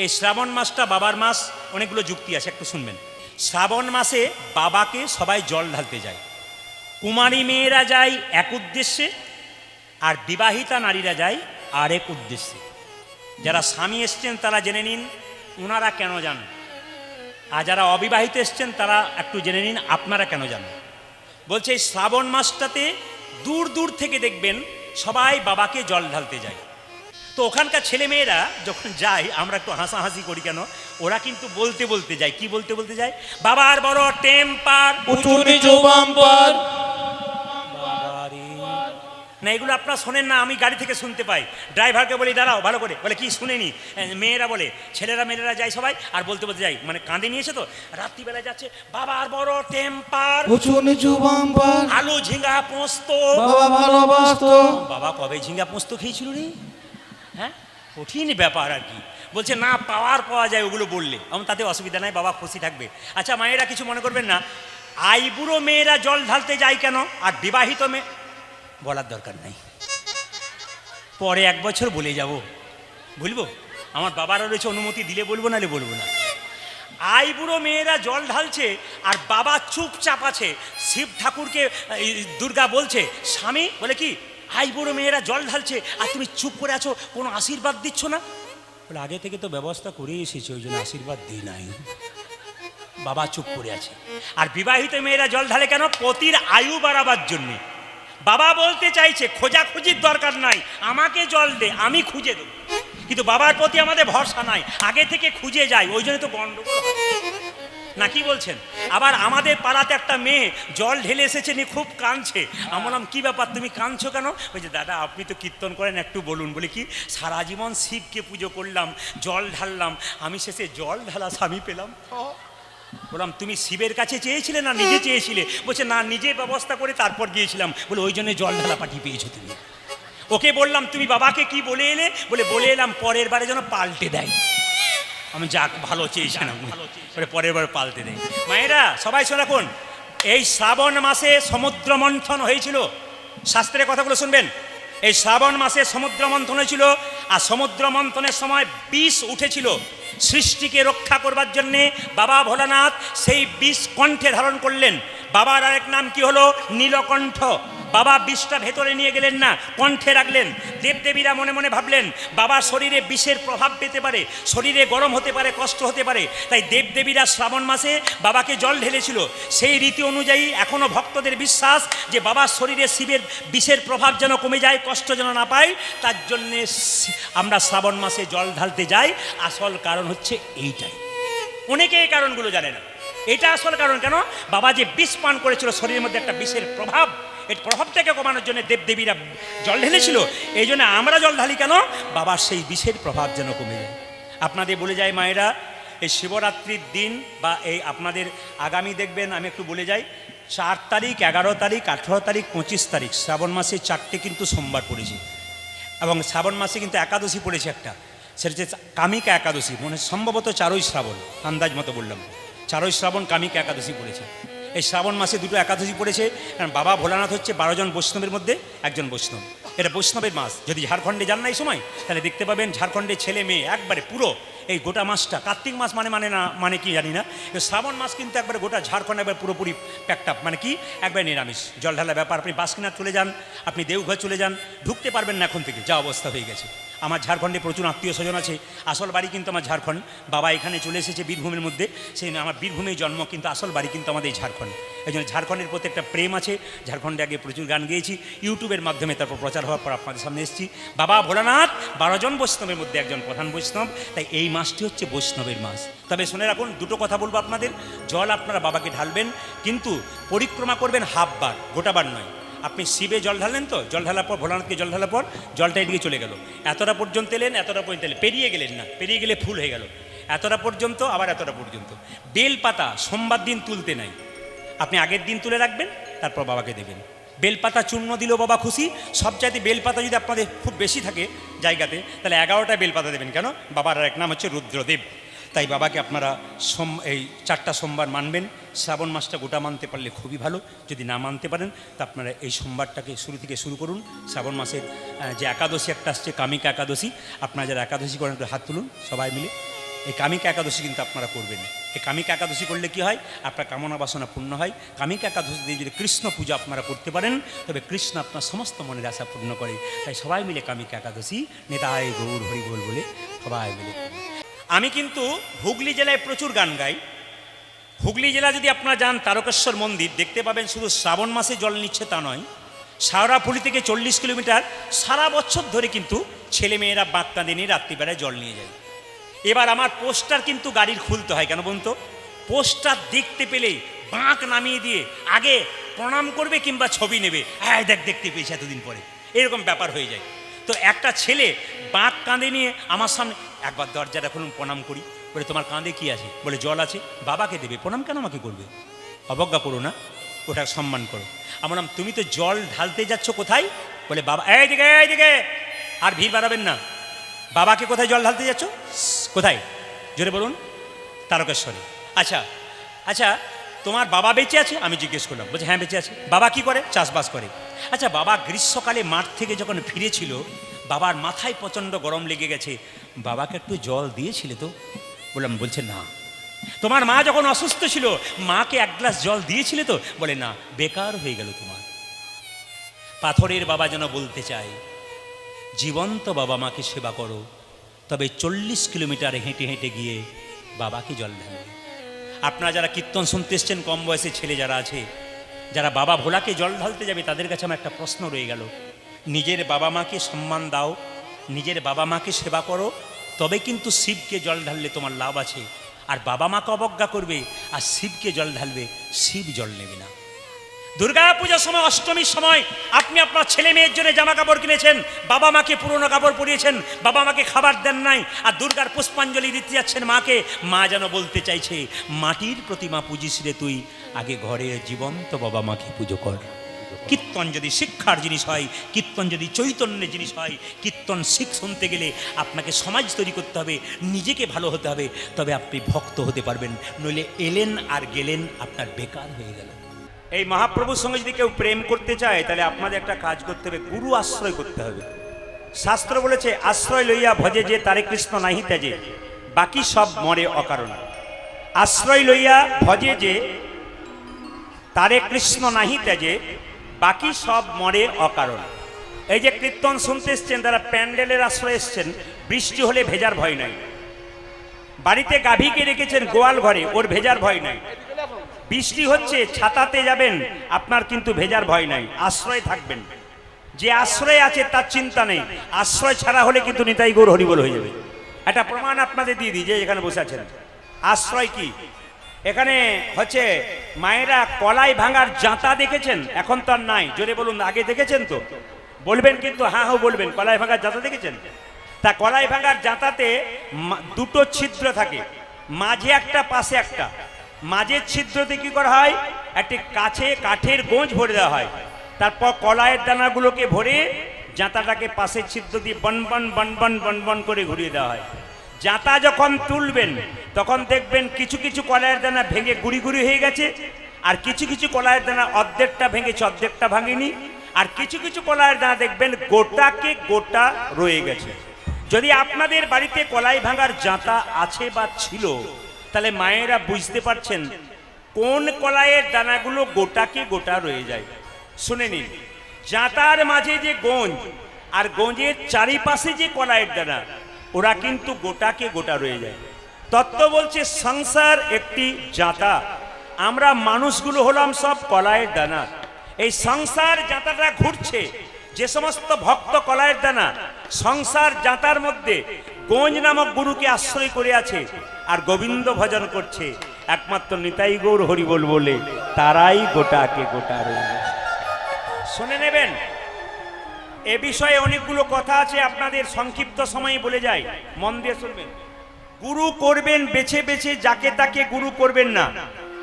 এই শ্রাবণ মাসটা বাবার মাস, অনেকগুলো যুক্তি আছে, একটু শুনবেন। শ্রাবণ মাসে বাবাকে সবাই জল ঢালতে যায়। কুমারী মেয়েরা যায় এক উদ্দেশ্যে, আর বিবাহিতা নারীরা যায় আরেক উদ্দেশ্যে। যারা স্বামী এসছেন তারা জেনে নিন ওনারা কেন যান, আর যারা অবিবাহিত এসছেন তারা একটু জেনে নিন আপনারা কেন যান। বলছে এই শ্রাবণ মাসটাতে দূর দূর থেকে দেখবেন সবাই বাবাকে জল ঢালতে যায়। তো ওখানকার ছেলে মেয়েরা যখন যায় আমরা একটু হাসাহাসি করি, কেন ওরা কিন্তু বলতে বলতে যায়। কি বলতে বলতে যায়? বাবার বড় টেম্পার, উঁচু নিচু বাম্পার। না এগুলো আপনারা শোনেন না, আমি গাড়ি থেকে শুনতে পাই। ড্রাইভারকে বলি দাঁড়াও ভালো করে, বলে কি শুনেনি? মেয়েরা বলে, ছেলেরা মেয়েরা যায় সবাই আর বলতে বলতে যায়, মানে কাঁদে নিয়েছে তো রাত্রিবেলা যাচ্ছে, বাবার বড় টেম্পার, উঁচু নিচু বাম্পার, আলু ঝিঙ্গা পোস্ত বাবা ভালোবাসতো। বাবা কবে ঝিঙ্গা পোস্ত খেয়েছিল রে? হ্যাঁ, কঠিন ব্যাপার আর কি। বলছে না পাওয়া যায় ওগুলো বললে, আমার তাতে অসুবিধা নাই, বাবা খুশি থাকবে। আচ্ছা মায়েরা কিছু মনে করবেন না, আইবুড়ো মেয়েরা জল ঢালতে যায় কেন আর বিবাহিত মেয়ে বলার দরকার নাই, পরে এক বছর বলে যাব, বলবো আমার বাবারা রয়েছে, অনুমতি দিলে বলবো নাহলে বলবো না। আইবুড়ো মেয়েরা জল ঢালছে আর বাবা চুপচাপ আছে। শিব ঠাকুরকে দুর্গা বলছে, স্বামী বলে কি আইবুড়ো মেয়েরা জল ঢালছে আর তুমি চুপ করে আছো, কোনো আশীর্বাদ দিচ্ছ না? বলে আগে থেকে তো ব্যবস্থা করে এসেছি, ওই জন্য আশীর্বাদ দিই নাই। বাবা চুপ করে আছে। আর বিবাহিত মেয়েরা জল ঢালে কেন? পতির আয়ু বাড়াবার জন্যে। বাবা বলতে চাইছে খোঁজাখুঁজির দরকার নাই, আমাকে জল দে আমি খুঁজে দেবো, কিন্তু বাবার প্রতি আমাদের ভরসা নাই, আগে থেকে খুঁজে যাই, ওই জন্য তো গন্ডগোল হয় না। কি বলছেন? আবার আমাদের পাড়াতে একটা মেয়ে জল ঢেলে এসেছে নিয়ে খুব কাঁদছে। আমি বললাম কি ব্যাপার তুমি কাঁদছো কেন? বলছে দাদা আপনি তো কীর্তন করেন একটু বলুন। বলে কি সারা জীবন শিবকে পুজো করলাম, জল ঢাললাম, আমি শেষে জল ঢালা স্বামী পেলাম। বললাম তুমি শিবের কাছে চেয়েছিলে না নিজে চেয়েছিলে? বলছে না নিজে ব্যবস্থা করে তারপর গিয়েছিলাম। বলে ওই জন্য জল ঢালা পাঠিয়ে পেয়েছো তুমি। ওকে বললাম তুমি বাবাকে কি বলে এলে? বলে বলে এলাম পরের বারে যেন পাল্টে দেয়। আমি যাক ভালো চেয়েছিলাম, পরের বার পাল্টে দেয়। মায়েরা সবাই শোনো, রাখুন এই শ্রাবণ মাসে সমুদ্র মন্থন হয়েছিল। শাস্ত্রের কথাগুলো শুনবেন। এই শ্রাবণ মাসে সমুদ্র মন্থন হয়েছিল, আর সমুদ্র মন্থনের সময় বিষ উঠেছিল। সৃষ্টিকে রক্ষা করবার জন্যে বাবা ভোলানাথ সেই বিষ কণ্ঠে ধারণ করলেন। বাবার আরেক নাম কি হলো? নীলকণ্ঠ। বাবা বিষটা ভেতরে নিয়ে গেলেন না, কণ্ঠে রাখলেন। দেবদেবীরা মনে মনে ভাবলেন বাবার শরীরে বিষের প্রভাব পেতে পারে, শরীরে গরম হতে পারে, কষ্ট হতে পারে, তাই দেবদেবীরা শ্রাবণ মাসে বাবাকে জল ঢেলেছিল। সেই রীতি অনুযায়ী এখনও ভক্তদের বিশ্বাস যে বাবার শরীরে শিবের বিষের প্রভাব যেন কমে যায়, কষ্ট যেন না পায়, তার জন্যে আমরা শ্রাবণ মাসে জল ঢালতে যাই। আসল কারণ হচ্ছে এইটাই। অনেকে এই কারণগুলো জানে না, এটা আসল কারণ। কেন? বাবা যে বিষ পান করেছিল, শরীরের মধ্যে একটা বিষের প্রভাব, এই প্রভাবটাকে কমানোর জন্য দেবদেবীরা জল ঢেলেছিল। এই জন্য আমরা জল ঢালি কেন? বাবার সেই বিষের প্রভাব যেন কমে যায়। আপনাদের বলে যায় মায়েরা, এই শিবরাত্রির দিন বা এই আপনাদের আগামী দেখবেন, আমি একটু বলে যাই, 4 তারিখ, 11 তারিখ, 18 তারিখ, 25 তারিখ শ্রাবণ মাসে 4টে কিন্তু সোমবার পড়েছে, এবং শ্রাবণ মাসে কিন্তু একাদশী পড়েছে একটা, সেটা হচ্ছে কামিকা একাদশী। মনে সম্ভবত 4ই শ্রাবণ, আন্দাজ মতো বললাম, 4ই শ্রাবণ কামিকা একাদশী পড়েছে। এই শ্রাবণ মাসে 2টো একাদশী পড়েছে, কারণ বাবা ভোলানাথ হচ্ছে 12 জন বৈষ্ণবের মধ্যে একজন বৈষ্ণব। এটা বৈষ্ণবের মাস। যদি ঝাড়খণ্ডে যান না এই সময়, তাহলে দেখতে পাবেন ঝাড়খণ্ডের ছেলে মেয়ে একবারে পুরো এই গোটা মাসটা, কার্তিক মাস মানে না মানে কি জানি না, শ্রাবণ মাস কিন্তু একবারে গোটা ঝাড়খণ্ড একবার পুরোপুরি প্যাকড আপ, মানে কি একবারে নিরামিষ জল ঢালা ব্যাপার। আপনি বাসকিনাথ চলে যান, আপনি দেওঘর চলে যান, ঢুকতে পারবেন না এখন থেকে, যা অবস্থা হয়ে গেছে। আমার ঝাড়খণ্ডে প্রচুর আত্মীয় স্বজন আছে, আসল বাড়ি কিন্তু আমার ঝাড়খণ্ড। বাবা এখানে চলে এসেছে বীরভূমের মধ্যে, সেই আমার বীরভূমেই জন্ম, কিন্তু আসল বাড়ি কিন্তু আমাদের এই ঝাড়খণ্ড। এই জন্য ঝাড়খণ্ডের প্রতি একটা প্রেম আছে। ঝাড়খণ্ডে আগে প্রচুর গান গেয়েছি, ইউটিউবের মাধ্যমে তারপর প্রচার হওয়ার পর আপনাদের সামনে এসেছি। বাবা ভোলানাথ 12 জন বৈষ্ণবের মধ্যে একজন প্রধান বৈষ্ণব, তাই এই মাসটি হচ্ছে বৈষ্ণবের মাস। তবে শুনে রাখুন, 2টো কথা বলবো আপনাদের। জল আপনারা বাবাকে ঢালবেন, কিন্তু পরিক্রমা করবেন হাফ বার, গোটা বার নয়। আপনি শিবে জল ঢালেন তো, জল ঢালার পর ভোলানাথকে জল ঢালার পর জলটা এদিকে চলে গেল, এতটা পর্যন্ত এলেন, এতটা পর্যন্ত এলেন, পেরিয়ে গেলেন না, পেরিয়ে গেলে ফুল হয়ে গেল, এতটা পর্যন্ত আবার এতটা পর্যন্ত। বেলপাতা সোমবার দিন তুলতে নাই, আপনি আগের দিন তুলে রাখবেন, তারপর বাবাকে দেবেন। বেলপাতা চূর্ণ দিলেও বাবা খুশি। সবচাইতে বেলপাতা যদি আপনাদের খুব বেশি থাকে জায়গাতে, তাহলে 11টা বেলপাতা দেবেন। কেন? বাবার আর এক নাম হচ্ছে রুদ্রদেব। তাই বাবাকে আপনারা এই 4টা সোমবার মানবেন। শ্রাবণ মাসটা গোটা মানতে পারলে খুবই ভালো, যদি না মানতে পারেন তা আপনারা এই সোমবারটাকে শুরু থেকে শুরু করুন। শ্রাবণ মাসের যে একাদশী একটা আসছে কামিকা একাদশী, আপনারা যারা একাদশী করেন একটু হাত তুলুন সবাই মিলে। এই কামিকা একাদশী কিন্তু আপনারা করবেন। এই কামিকা একাদশী করলে কি হয়, আপনার কামনা বাসনা পূর্ণ হয়। কামিকা একাদশী দিয়ে যদি কৃষ্ণ পূজা আপনারা করতে পারেন, তবে কৃষ্ণ আপনার সমস্ত মনের আশা পূর্ণ করে। তাই সবাই মিলে কামিকা একাদশী নেতায় গৌর হরি বল বলে সবাই মিলে। আমি কিন্তু হুগলি জেলায় প্রচুর গান গাই। হুগলি জেলা যদি আপনারা যান তারকেশ্বর মন্দির, দেখতে পাবেন শুধু শ্রাবণ মাসে জল নিচ্ছে তা নয়, শাওড়াফুলি থেকে 40 কিলোমিটার সারা বছর ধরে কিন্তু ছেলেমেয়েরা বাঁক কাঁদে নিয়ে রাত্রিবেলায় জল নিয়ে যায়। এবার আমার পোস্টার কিন্তু গাড়ির খুলতে হয়, কেন বলুন তো? পোস্টার দেখতে পেলেই বাঁক নামিয়ে দিয়ে আগে প্রণাম করবে কিংবা ছবি নেবে, হ্যাঁ দেখ দেখতে পেয়েছি এতদিন পরে, এরকম ব্যাপার হয়ে যায়। তো একটা ছেলে বাঁক কাঁদে নিয়ে আমার সামনে, একবার দরজাটা খুলুন প্রণাম করি, বলে তোমার কাঁধে কি আছে? বলে জল আছে। বাবাকে দেবে, প্রণাম কেন আমাকে করবে? অবজ্ঞা করো না, ওটা সম্মান করো। আমার নাম, তুমি তো জল ঢালতে যাচ্ছ কোথায়? বলে বাবা, এইদিকে আর ভিড় বাড়াবেন না। বাবাকে কোথায় জল ঢালতে যাচ্ছ? কোথায়? জোরে বলুন। তারকেশ্বরে। আচ্ছা আচ্ছা, তোমার বাবা বেঁচে আছে? আমি জিজ্ঞেস করলাম। বলছে হ্যাঁ বেঁচে আছে। বাবা কি করে? চাষবাস করে। আচ্ছা, বাবা গ্রীষ্মকালে মাঠ থেকে যখন ফিরেছিল, বাবার মাথায় প্রচণ্ড গরম লেগে গেছে, বাবাকে একটু জল দিয়েছিলে তো? বললাম, বলছে না। তোমার মা যখন অসুস্থ ছিল, মাকে এক গ্লাস জল দিয়েছিলে তো? বলে না, বেকার হয়ে গেল তোমার। পাথরের বাবা যেন বলতে চায়, জীবন্ত বাবা মাকে সেবা করো, তবে 40 কিলোমিটার হেঁটে হেঁটে গিয়ে বাবাকে জল ঢালবে। আপনারা যারা কীর্তন শুনতে এসছেন, কম বয়সী ছেলে যারা আছে, যারা বাবা ভোলাকে জল ঢালতে যাবে, তাদের কাছে আমার একটা প্রশ্ন রয়ে গেল। নিজের বাবা মাকে সম্মান দাও, নিজের বাবা মাকে সেবা করো, তবে কিন্তু শিবকে জল ঢাললে তোমার লাভ আছে। আর বাবা মাকে অবজ্ঞা করবে আর শিবকে জল ঢালবে, শিব জল নেবে না। দুর্গা পূজার সময়, অষ্টমীর সময় আপনি আপনার ছেলে মেয়ের জন্য জামা কাপড় কিনেছেন, বাবা মাকে পুরনো কাপড় পরিয়েছেন, বাবা মাকে খাবার দেন নাই, আর দুর্গার পুষ্পাঞ্জলি দিতে যাচ্ছেন মাকে। মা যেন বলতে চাইছে, মাটির প্রতিমা পুজিস রে তুই, আগে ঘরের জীবন্ত বাবা মাকে পুজো কর। কীর্তন যদি শিক্ষার জিনিস হয়, কীর্তন যদি চৈতন্যের জিনিস হয়, কীর্তন শিখ শুনতে গেলে আপনাকে সমাজ তৈরি করতে হবে, নিজেকে ভালো হতে হবে, তবে আপনি ভক্ত হতে পারবেন। নইলে এলেন আর গেলেন, আপনার বেকার হয়ে গেল। এই মহাপ্রভুর সঙ্গে যদি কেউ প্রেম করতে চায়, তাহলে আপনাদের একটা কাজ করতে হবে, গুরু আশ্রয় করতে হবে। শাস্ত্র বলেছে, আশ্রয় লইয়া ভজে যে তারে কৃষ্ণ নাহি ত্যাজে, বাকি সব মরে অকারণ। আশ্রয় লইয়া ভজে যে তারে কৃষ্ণ নাহি ত্যাজে, বাকি সব মরে অকারণ। এই যে কীর্তন শুনতে এসছেন, তারা প্যান্ডেলের আশ্রয় এসছেন, বৃষ্টি হলে ভেজার ভয় নাই। বাড়িতে গাভীকে রেখেছেন গোয়াল ঘরে, ওর ভেজার ভয় নাই। বৃষ্টি হচ্ছে, ছাতাতে যাবেন, আপনার কিন্তু ভেজার ভয় নাই, আশ্রয় থাকবেন। যে আশ্রয় আছে তার চিন্তা নেই, আশ্রয় ছাড়া হলে কিন্তু নিতাই গৌর হরিবল হয়ে যাবে। একটা প্রমাণ আপনাদের দিয়ে দিই, যে এখানে বসে আছেন। আশ্রয় কি? এখানে হচ্ছে মায়েরা কলাই ভাঙার জাঁতা দেখেছেন? এখন তো আর নাই, জোরে বলুন, আগে দেখেছেন তো? বলবেন কিন্তু, হ্যাঁ হ্যাঁ বলবেন। কলাই ভাঙার জাঁতা দেখেছেন? তা কলাই ভাঙার জাঁতাতে দুটো ছিদ্র থাকে, মাঝে একটা পাশে একটা। মাঝের ছিদ্রতে কি করা হয়, একটি কাঠের গোঁজ ভরে দেওয়া হয়, তারপর কলাইয়ের দানাগুলোকে ভরে জাঁতাটাকে পাশের ছিদ্র দিয়ে বনবন বনবন বনবন করে ঘুরিয়ে দেওয়া হয়। জাঁতা যখন তুলবেন, তখন দেখবেন কিছু কিছু কলাইয়ের দানা ভেঙে গুড়ি গুড়ি হয়ে গেছে, আর কিছু কিছু কলাইয়ের দানা অর্ধেকটা ভেঙেছে, অর্ধেকটা ভাঙেনি, আর কিছু কিছু কলাইয়ের দানা দেখবেন গোটাকে গোটা রয়ে গেছে। যদি আপনাদের বাড়িতে কলাই ভাঙার জাঁতা আছে বা ছিল, তাহলে মায়েরা বুঝতে পারছেন কোন কলাইয়ের দানাগুলো গোটাকে গোটা রয়ে যায়। শুনে নিন, জাঁতার মাঝে যে গোঁজ আর গোঁজের চারিপাশে যে কলাইয়ের দানা, ওরা কিন্তু গোটাকে গোটা রয়ে যায়। তত্ত্ব বলছে সংসার একটি জাঁতা, আমরা মানুষগুলো হলাম সব কলাইয়ের দানা। এই সংসার জাঁতাটা ঘুরছে, যে সমস্ত ভক্ত কলাইয়ের দানা সংসার জাঁতার মধ্যে গোঁজ নামক গুরুকে আশ্রয় করে আছে আর গোবিন্দ ভজন করছে, একমাত্র নিতাই গৌর হরিবল বলে, তারাই গোটাকে গোটা রয়ে। শুনে নেবেন, এ বিষয়ে অনেকগুলো কথা আছে, আপনাদের সংক্ষিপ্ত সময়ে বলে যাই, মন দিয়ে শুনবেন। গুরু করবেন বেছে বেছে, যাকে তাকে গুরু করবেন না।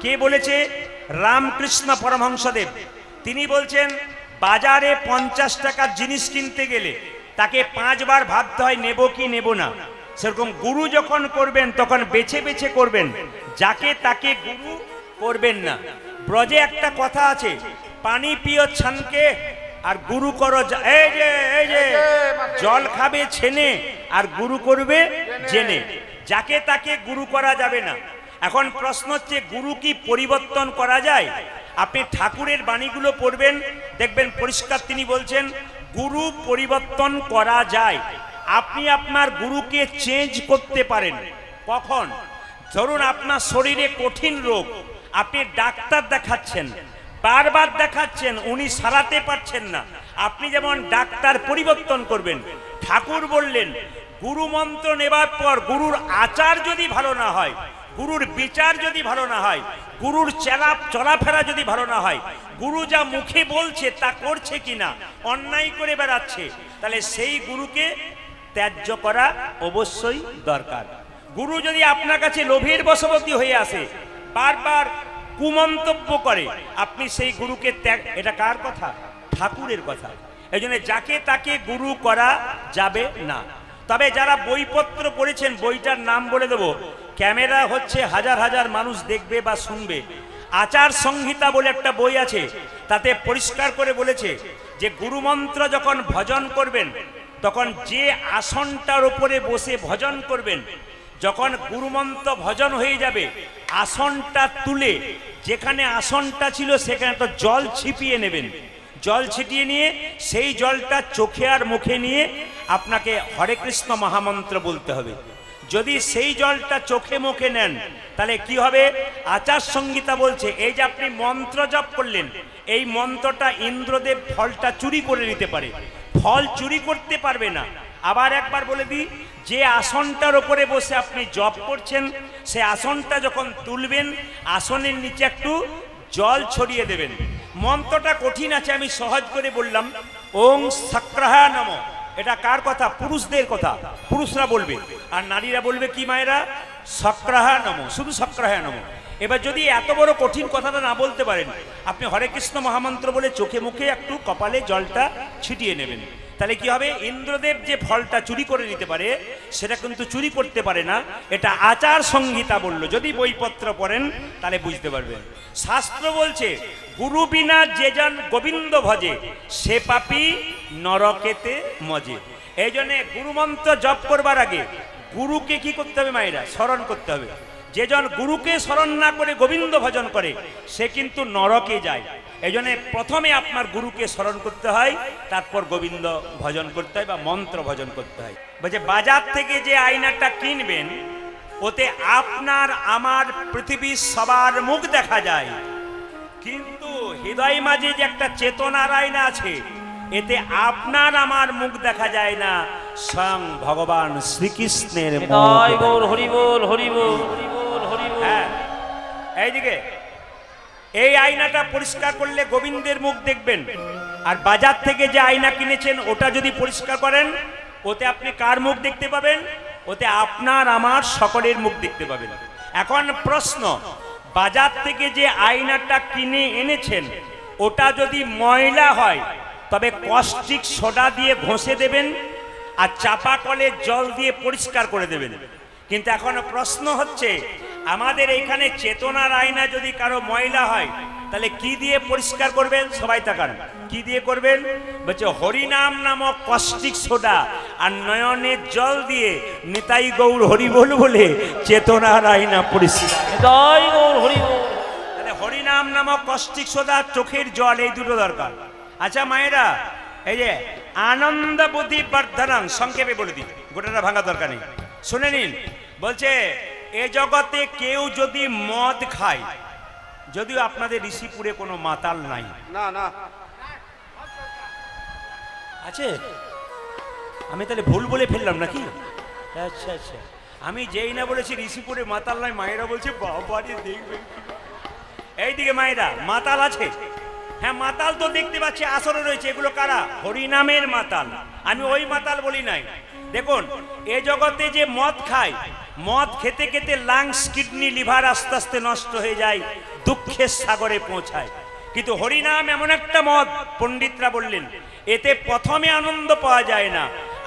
কে বলেছে? রামকৃষ্ণ পরমহংসদেব। তিনি বলছেন, বাজারে 50 টাকার জিনিস কিনতে গেলে তাকে 5 বার ভাবতে হয় নেব কি নেব না। সেরকম গুরু যখন করবেন, তখন বেছে বেছে করবেন, যাকে তাকে গুরু করবেন না। ব্রজে একটা কথা আছে, পানি পিও ছানকে আর গুরু করো, এই যে জল খাবে ছেনে আর গুরু করবে জেনে। যাকে তাকে গুরু করা যাবে না। এখন প্রশ্ন হচ্ছে, গুরু কি পরিবর্তন করা যায়? আপনি ঠাকুরের বাণীগুলো পড়বেন, দেখবেন পরিষ্কার তিনি বলছেন গুরু পরিবর্তন করা যায়। আপনি আপনার গুরুকে চেঞ্জ করতে পারেন। কখন? ধরুন আপনার শরীরে কঠিন রোগ, আপনি ডাক্তার দেখাচ্ছেন, বারবার দেখাচ্ছেন, উনি সারাতে পারছেন না। আপনি যেমন ডাক্তার পরিবর্তন করবেন, ঠাকুর বললেন গুরু মন্ত্র নেবার পর গুরুর আচার যদি ভালো না হয়, গুরুর বিচার যদি ভালো না হয়, গুরুর চলাফেরা যদি ভালো না হয়, গুরু যা মুখে বলছে তা করছে কিনা, অন্যায় করে বেড়াচ্ছে, তাহলে সেই গুরুকে ত্যায্য করা অবশ্যই দরকার। গুরু যদি আপনার কাছে লোভের বশবর্তী হয়ে আসে, বারবার কুমন্তব্য করে, আপনি সেই গুরুকে ত্যাগ, এটা কার কথা? ঠাকুরের কথা। এই জন্য যাকে তাকে গুরু করা যাবে না। তবে যারা বইপত্র পড়েছেন, বইটার নাম বলে দেবো, ক্যামেরা হচ্ছে হাজার হাজার মানুষ দেখবে বা শুনবে। আচার সংহিতা বলে একটা বই আছে, তাতে পরিষ্কার করে বলেছে যে গুরুমন্ত্র যখন ভজন করবেন, তখন যে আসনটার উপরে বসে ভজন করবেন, যখন গুরুমন্ত্র ভজন হয়ে যাবে, আসনটা তুলে যেখানে আসনটা ছিল সেখানে একটা জল ছিটিয়ে নেবেন। জল ছিটিয়ে নিয়ে সেই জলটা চোখে আর মুখে নিয়ে আপনাকে হরে কৃষ্ণ মহামন্ত্র বলতে হবে। যদি সেই জলটা চোখে মুখে নেন, তাহলে কি হবে? আচার সংহিতা বলছে এই যে আপনি মন্ত্র জপ করলেন, এই মন্ত্রটা ইন্দ্রদেব ফলটা চুরি করে নিতে পারে, ফল চুরি করতে পারবে না। আবার একবার বলে দিই, যে আসনটার উপরে বসে আপনি জপ করছেন, সে আসনটা যখন তুলবেন, আসনের নিচে একটু জল ছড়িয়ে দেবেন। মন্ত্রটা কঠিন আছে, আমি সহজ করে বললাম। ওং সক্রাহা নম। এটা কার কথা? পুরুষদের কথা, পুরুষরা বলবে। আর নারীরা বলবে কি মায়েরা? সক্রাহা নম, শুধু সক্রাহা নম। এবার যদি এত বড় কঠিন কথাটা না বলতে পারেন, আপনি হরে কৃষ্ণ মহামন্ত্র বলে চোখে মুখে একটু কপালে জলটা ছিটিয়ে নেবেন। তাহলে কি হবে? ইন্দ্রদেব যে ফলটা চুরি করে নিতে পারে, সেটা কিন্তু চুরি করতে পারে না। এটা আচার সংহিতা বললো, যদি বইপত্র পড়েন তাহলে বুঝতে পারবেন। শাস্ত্র বলছে গুরু বিনা যে জন গোবিন্দ ভজে, সে পাপী নরকেতে মজে। এই জন্যে গুরুমন্ত্র জপ করবার আগে গুরুকে কি করতে হবে মায়েরা? স্মরণ করতে হবে। যে জন গুরুকে স্মরণ না করে গোবিন্দ ভজন করে, সে কিন্তু নরকে যায়। এই জন্য প্রথমে আপনার গুরুকে স্মরণ করতে হয়, তারপর গোবিন্দ ভজন করতে হয় বা মন্ত্র ভজন করতে হয়। বলছে বাজার থেকে যে আয়নাটা কিনবেন, ওতে আপনার আমার পৃথিবীর সবার মুখ দেখা যায়, কিন্তু হৃদয় মাঝে যে একটা চেতনার আয়না আছে, এতে আপনার আমার মুখ দেখা যায় না, স্বয়ং ভগবান শ্রীকৃষ্ণের মুখ। হরি বল, হরি বল, হরি বল, হরি বল। হ্যাঁ, এইদিকে এই আয়নাটা পরিষ্কার করলে গোবিন্দের মুখ দেখবেন। আর বাজার থেকে যে আয়না কিনেছেন, ওটা যদি পরিষ্কার করেন, ওতে আপনি কার মুখ দেখতে পাবেন? ওতে আপনার আমার সকলের মুখ দেখতে পাবেন। এখন প্রশ্ন, বাজার থেকে যে আয়নাটা কিনে এনেছেন, ওটা যদি ময়লা হয়, তবে কস্টিক সোডা দিয়ে ঘষে দেবেন আর চাপা কলের জল দিয়ে পরিষ্কার করে দেবেন। কিন্তু এখন প্রশ্ন হচ্ছে, আমাদের এইখানে চেতনার আয়না যদি কারো ময়লা হয়, তাহলে কি দিয়ে পরিষ্কার করবেন? সবাই তাকান, কি দিয়ে করবেন? বলছে হরিনাম নামক কস্টিক সোডা আর নয়নের জল দিয়ে নিতাই গৌর হরি বল বলে চেতনার আয়না পরিষ্কার। নিতাই গৌর হরি বল। তাহলে হরিনাম নামক কস্টিক সোডা, চোখের জল, এই দুটো দরকার। আচ্ছা মায়েরা, এই যে আনন্দ বুদ্ধি বর্ধনং, সংক্ষেপে বলে দিই, গোটাটা ভাঙা দরকার নেই, শুনে নিন। বলছে এ জগতে কেউ যদি মদ খায়, যদিও আপনাদের ঋষিপুরে কোনো মাতাল নাই, না না আছে, আমি তাহলে ভুল বলে ফেললাম নাকি? আচ্ছা আচ্ছা, আমি যেই না বলেছি ঋষিপুরে মাতাল নাই, মায়েরা বলছে বাবারে দেখবে। এইদিকে মায়েরা, মাতাল আছে। হ্যাঁ, মাতাল তো দেখতে পাচ্ছি আসরে রয়েছে, এগুলো কারা? হরিনামের মাতাল। আমি ওই মাতাল বলি নাই। দেখুন, এ জগতে যে মদ খায়, মদ খেতে খেতে লাংস, কিডনি, লিভার আস্তে আস্তে নষ্ট হয়ে যায়, দুঃখের সাগরে পৌঁছায়। কিন্তু হরিনাম এমন একটা মদ, পণ্ডিতরা বললেন, এতে প্রথমে আনন্দ পাওয়া যায় না,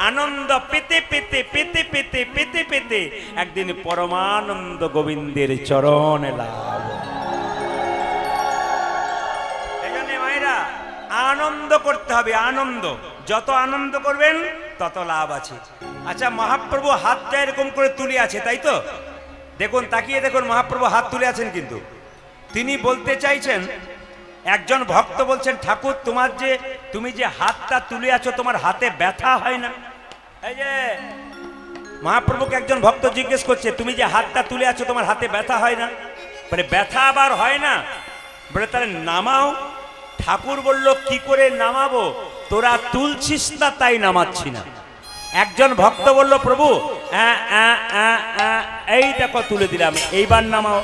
আনন্দ পেতে পেতে পেতে পেতে পেতে পেতে একদিন পরমানন্দ গোবিন্দের চরণে লাভ। এজন্য মায়েরা, আনন্দ করতে হবে, আনন্দ। যত আনন্দ করবেন তত লাভ আছে। আচ্ছা, মহাপ্রভু হাতটা এরকম করে তুলে আছে, তাই তো? দেখুন, তাকিয়ে দেখুন, মহাপ্রভু হাত তুলে আছেন, কিন্তু তিনি বলতে চাইছেন, একজন ভক্ত বলছেন, ঠাকুর তুমি যে হাতটা তুলে আছো, তোমার হাতে ব্যথা হয় না? এই যে মহাপ্রভুকে একজন ভক্ত জিজ্ঞেস করছে, তুমি যে হাতটা তুলে আছো, তোমার হাতে ব্যথা হয় না? বলে ব্যথা আবার হয় না? বলে তাহলে নামাও। ঠাকুর বলল, কি করে নামাবো? তোরা তুলছিস না তাই নামাচ্ছি না। একজন ভক্ত বলল, প্রভু এই দেখো তুলে দিলাম, এইবার নামাও।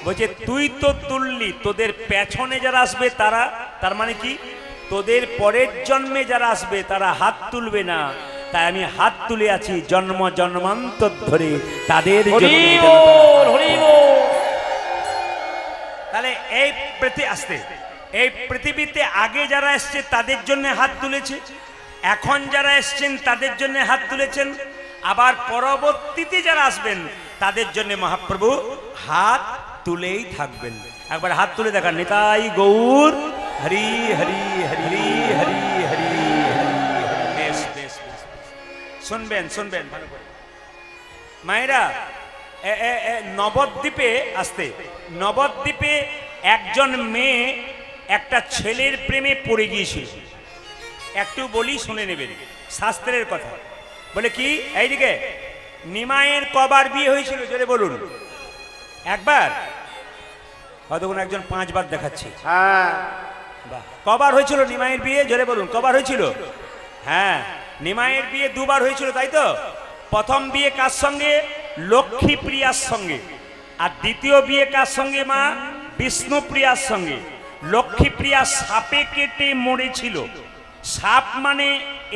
বলছে তুই তো তুললি, তোদের পেছনে যারা আসবে তারা, তার মানে কি তোদের পরের জন্মে যারা আসবে তারা হাত তুলবে না, তাই আমি হাত তুলে আছি জন্ম জন্মান্তর ধরে তাদের জন্য। তাহলে এই পৃথিবীতে আগে যারা এসছে তাদের জন্য হাত তুলেছে, এখন যারা এসছেন তাদের জন্য হাত তুলেছেন, আবার পরবর্তীতে যারা আসবেন তাদের জন্য মহাপ্রভু হাত তুলেই থাকবেন। একবার হাত তুলে দেখান, নিতাই গৌর হরি হরি হরি হরি হরি। বেশ বেশ বেশ, শুনবেন শুনবেন ভালো করে মায়েরা। নবদ্বীপে আসতে, নবদ্বীপে একজন মেয়ে একটা ছেলের প্রেমে পড়ে গিয়েছিল। একটু বলি, শুনে নেবেন শাস্ত্রের কথা। বলে কি, এইদিকে নিমাইয়ের কবার বিয়ে হয়েছিল জোরে বলুন? একবার? হয়তো কোনো একজন 5 বার দেখাচ্ছে। হ্যাঁ, বাহ, কবার হয়েছিল নিমাইয়ের বিয়ে জোরে বলুন? কবার হয়েছিল? হ্যাঁ, নিমাইয়ের বিয়ে 2 বার হয়েছিল, তাই তো? প্রথম বিয়ে কার সঙ্গে? লক্ষ্মীপ্রিয়ার সঙ্গে। আর দ্বিতীয় বিয়ে কার সঙ্গে? মা বিষ্ণুপ্রিয়ার সঙ্গে। লক্ষ্মীপ্রিয়া সাপে কেটে মরেছিল। সাপ মানে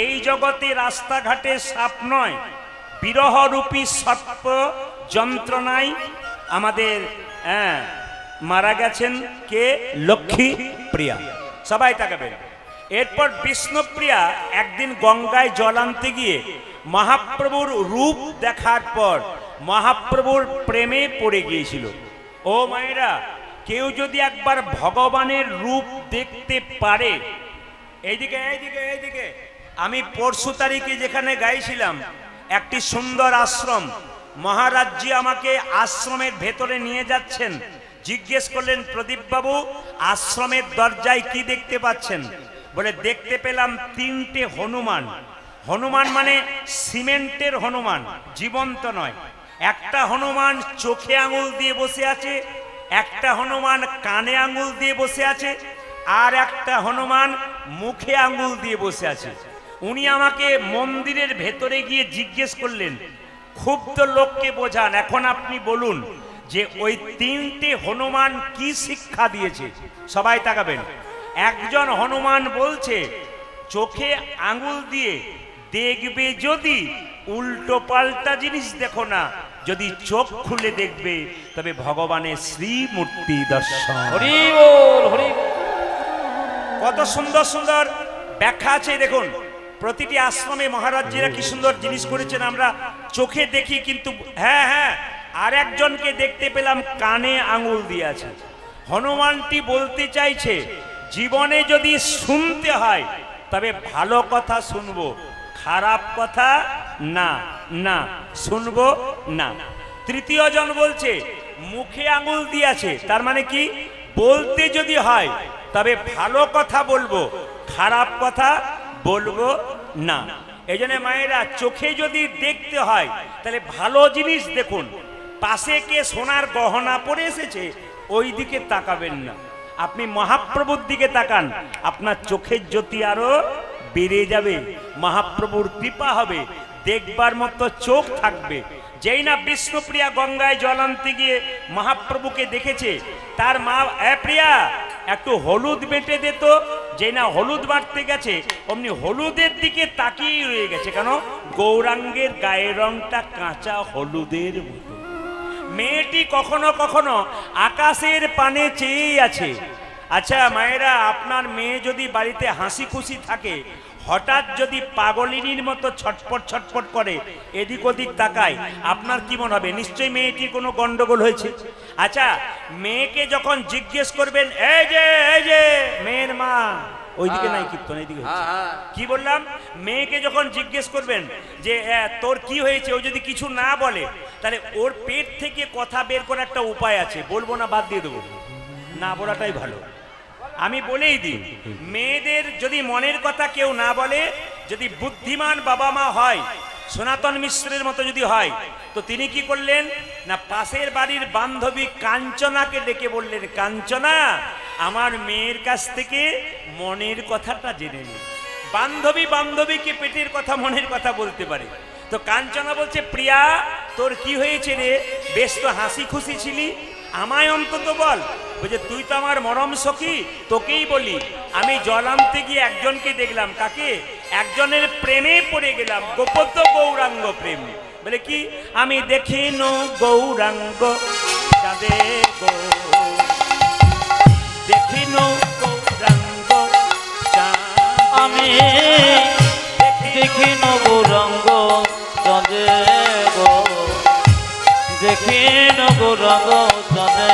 এই জগতে রাস্তাঘাটে সাপ নয়, বিরহরূপী সর্প যন্ত্রণায় আমাদের মারা গেছেন কে? লক্ষ্মীপ্রিয়া। সবাই তাকাবেন। এরপর বিষ্ণুপ্রিয়া একদিন গঙ্গায় জল আনতে গিয়ে মহাপ্রভুর রূপ দেখার পর মহাপ্রভুর প্রেমে পড়ে গিয়েছিল। ও মায়েরা, কেউ যদি একবার ভগবানের রূপ দেখতে পারে, এইদিকে এইদিকে এইদিকে, আমি পরশু তারিখে যেখানে গাইছিলাম একটি সুন্দর আশ্রম, মহারাজজি আমাকে আশ্রমের ভেতরে নিয়ে যাচ্ছেন। জিজ্ঞেস করলেন, প্রদীপ বাবু আশ্রমের দরজায় কি দেখতে পাচ্ছেন? বলে দেখতে পেলাম 3টে হনুমান। হনুমান মানে সিমেন্টের হনুমান, জীবন্ত নয়। একটা হনুমান চোখে আঙুল দিয়ে বসে আছে, একটা হনুমান কানে আঙুল দিয়ে বসে আছে, আর একটা হনুমান মুখে আঙুল দিয়ে বসে আছে। উনি আমাকে মন্দিরের ভেতরে গিয়ে জিজ্ঞেস করলেন, ক্ষুব্ধ লোককে বোঝান, এখন আপনি বলুন যে ওই 3টে হনুমান কি শিক্ষা দিয়েছে? সবাই তাকাবেন। একজন হনুমান বলছে, চোখে আঙুল দিয়ে দেখবে যদি উল্টো পাল্টা জিনিস দেখো না, যদি চোখ খুলে দেখবে তবে ভগবানের শ্রীমূর্তি দর্শন। হরি বল, হরি বল। কত সুন্দর সুন্দর ব্যাখ্যা আছে দেখুন। প্রতিটি আশ্রমে মহারাজজিরা কি সুন্দর জিনিস করেছেন, আমরা চোখে দেখি, কিন্তু হ্যাঁ হ্যাঁ, আর একজনকে দেখতে পেলাম কানে আঙুল দিয়ে আছে। হনুমানটি বলতে চাইছে, জীবনে যদি শুনতে হয় তবে ভালো কথা শুনবো, খারাপ কথা না না শুনবো না। তৃতীয় জন বলছে, মুখে আঙুল দিয়ে আছে, তার মানে কি, বলতে যদি হয় তবে ভালো কথা বলবো, খারাপ কথা বলবো না। এই জন্য মায়েরা, চোখে যদি দেখতে হয় তাহলে ভালো জিনিস দেখুন। পাশে কে সোনার গহনা পরে এসেছে ওই দিকে তাকাবেন না, আপনি মহাপ্রভুর দিকে তাকান, আপনার চোখের জ্যোতি আরো বেড়ে যাবে, মহাপ্রভুর কৃপা হবে, দেখবার মতো চোখ থাকবে। যেই না বিষ্ণুপ্রিয়া গঙ্গায় জল আনতে গিয়ে মহাপ্রভুকে দেখেছে, তার মা, প্রিয়া একটু হলুদ বেটে দিত। যেই না হলুদ বাটতে গেছে অমনি হলুদের দিকে তাকিয়ে রয়ে গেছে। কেন? গৌরাঙ্গের গায়ের রংটা কাঁচা হলুদের মতো। মেয়েটি কখনো কখনো আকাশের পানে চেয়ে আছে। আচ্ছা মায়েরা, আপনার মেয়ে যদি বাড়িতে হাসি খুশি থাকে, হঠাৎ যদি পাগলিনীর মতো ছটপট ছটপট করে, এদিক ওদিক তাকায়, আপনার কি মনে হবে? নিশ্চয়ই মেয়েটির কোনো গন্ডগোল হয়েছে। আচ্ছা, মেয়েকে যখন জিজ্ঞেস করবেন, এই যে মেয়ের মা, ওইদিকে নাই কীর্তন, এইদিকে হচ্ছে। কি বললাম? মেয়েকে যখন জিজ্ঞেস করবেন যে তোর কি হয়েছে, ও যদি কিছু না বলে তাহলে ওর পেট থেকে কথা বের করার একটা উপায় আছে। বলবো না, বাদ দিয়ে দেবো, না বলাটাই ভালো। আমি বলেই দিই, মেয়েদের যদি মনের কথা কেউ না বলে, যদি বুদ্ধিমান বাবা মা হয়, সনাতন মিশ্রের মতো যদি হয়, তো তিনি কি করলেন না, পাশের বাড়ির বান্ধবী কাঞ্চনাকে ডেকে বললেন, কাঞ্চনা, আমার মেয়ের কাছ থেকে মনের কথাটা জেনে নে। বান্ধবী বান্ধবীকে পেটের কথা মনের কথা বলতে পারে। তো কাঞ্চনা বলছে, প্রিয়া, তোর কি হয়েছে রে? বেশ তো হাসি খুশি ছিলি, আমায় অন্তত বল। বলছে, তুই তো আমার মরম সখী, তোকেই বলি। আমি জল আনতে গিয়ে একজনকে দেখলাম। কাকে? একজনের প্রেমে পড়ে গেলাম, গোপত গৌরাঙ্গ প্রেম। বলে কি? আমি দেখিন গৌরাঙ্গ চাঁদে গো, দেখিন গৌরাঙ্গ চাঁদ, আমি দেখিন গৌরাঙ্গ চাঁদে গো, দেখিন গৌরাঙ্গ চাঁদে,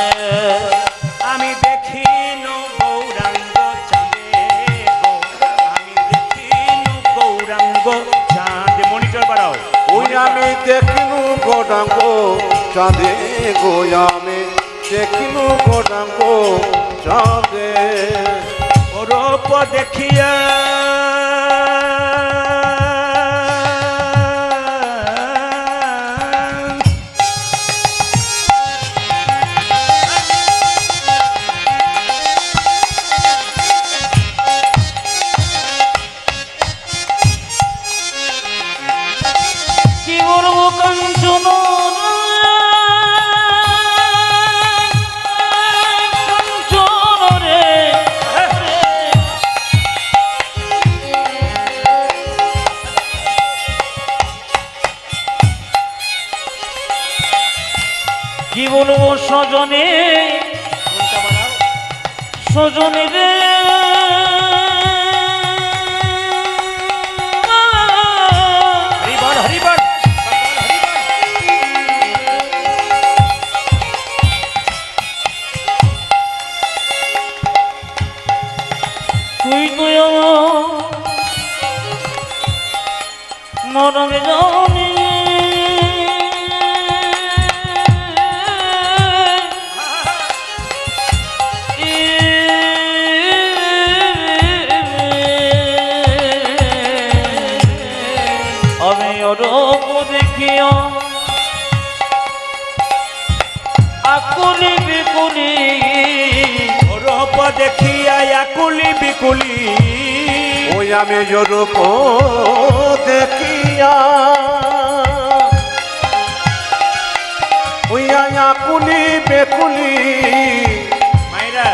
আমি দেখিন গৌরাঙ্গ চাঁদে গো, আমি দেখিন গৌরাঙ্গ চাঁদ। মনিটর বাড়াও। ওই আমি দেখিনু গৌরাঙ্গ চাঁদে গো, আমি দেখিনু গৌরাঙ্গ চাঁদে। রূপ দেখিয়া কি করবো কাঞ্চন কাঞ্চন রে, কি বলবো সজনে সজনে রে, হরিবল হরিবল। তুই তুই মরম জানি, আমি ওরূপ দেখিয়া আকুলি বিকুলি, রূপ দেখিয়া আকুলি বিকুলি, ওই আমি জরূপ দেখিয়া, ওই আকুলি বেকুলি। মায়েরা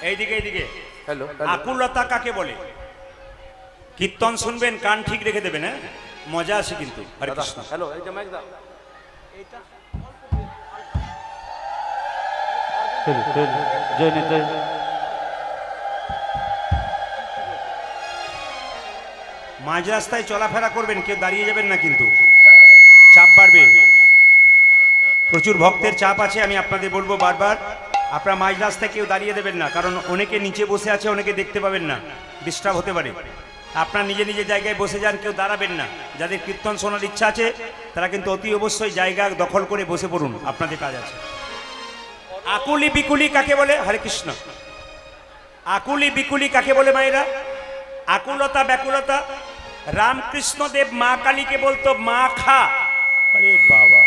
এইদিকে এইদিকে। হ্যালো, আকুলতা কাকে বলে? কীর্তন শুনবেন, কান ঠিক রেখে দেবেন, হ্যাঁ, মজা আছে কিন্তু। হরে কৃষ্ণ। হ্যালো, এই যে মাইক দাও। জয় নিতাই। মাঝ রাস্তায় চলাফেরা করবেন, কেউ দাঁড়িয়ে যাবেন না কিন্তু, চাপ বাড়বে। প্রচুর ভক্তের চাপ আছে। আমি আপনাদের বলবো বারবার, আপনারা মাঝ রাস্তায় কেউ দাঁড়িয়ে দেবেন না, কারণ অনেকে নিচে বসে আছে, অনেকে দেখতে পাবেন না, ডিস্টার্ব হতে পারে। আপনার নিজে নিজে জায়গায় বসে যান, কেউ দাঁড়াবেন না। যাদের কীর্তন শোনার ইচ্ছা আছে তারা কিন্তু অতি অবশ্যই জায়গা দখল করে বসে পড়ুন, আপনাদের কাজ আছে। আকুলি বিকুলি কাকে বলে? হরে কৃষ্ণ। আকুলি বিকুলি কাকে বলে মায়েরা? আকুলতা ব্যাকুলতা। রামকৃষ্ণ দেব মা কালীকে বলতো মা খা। আরে বাবা,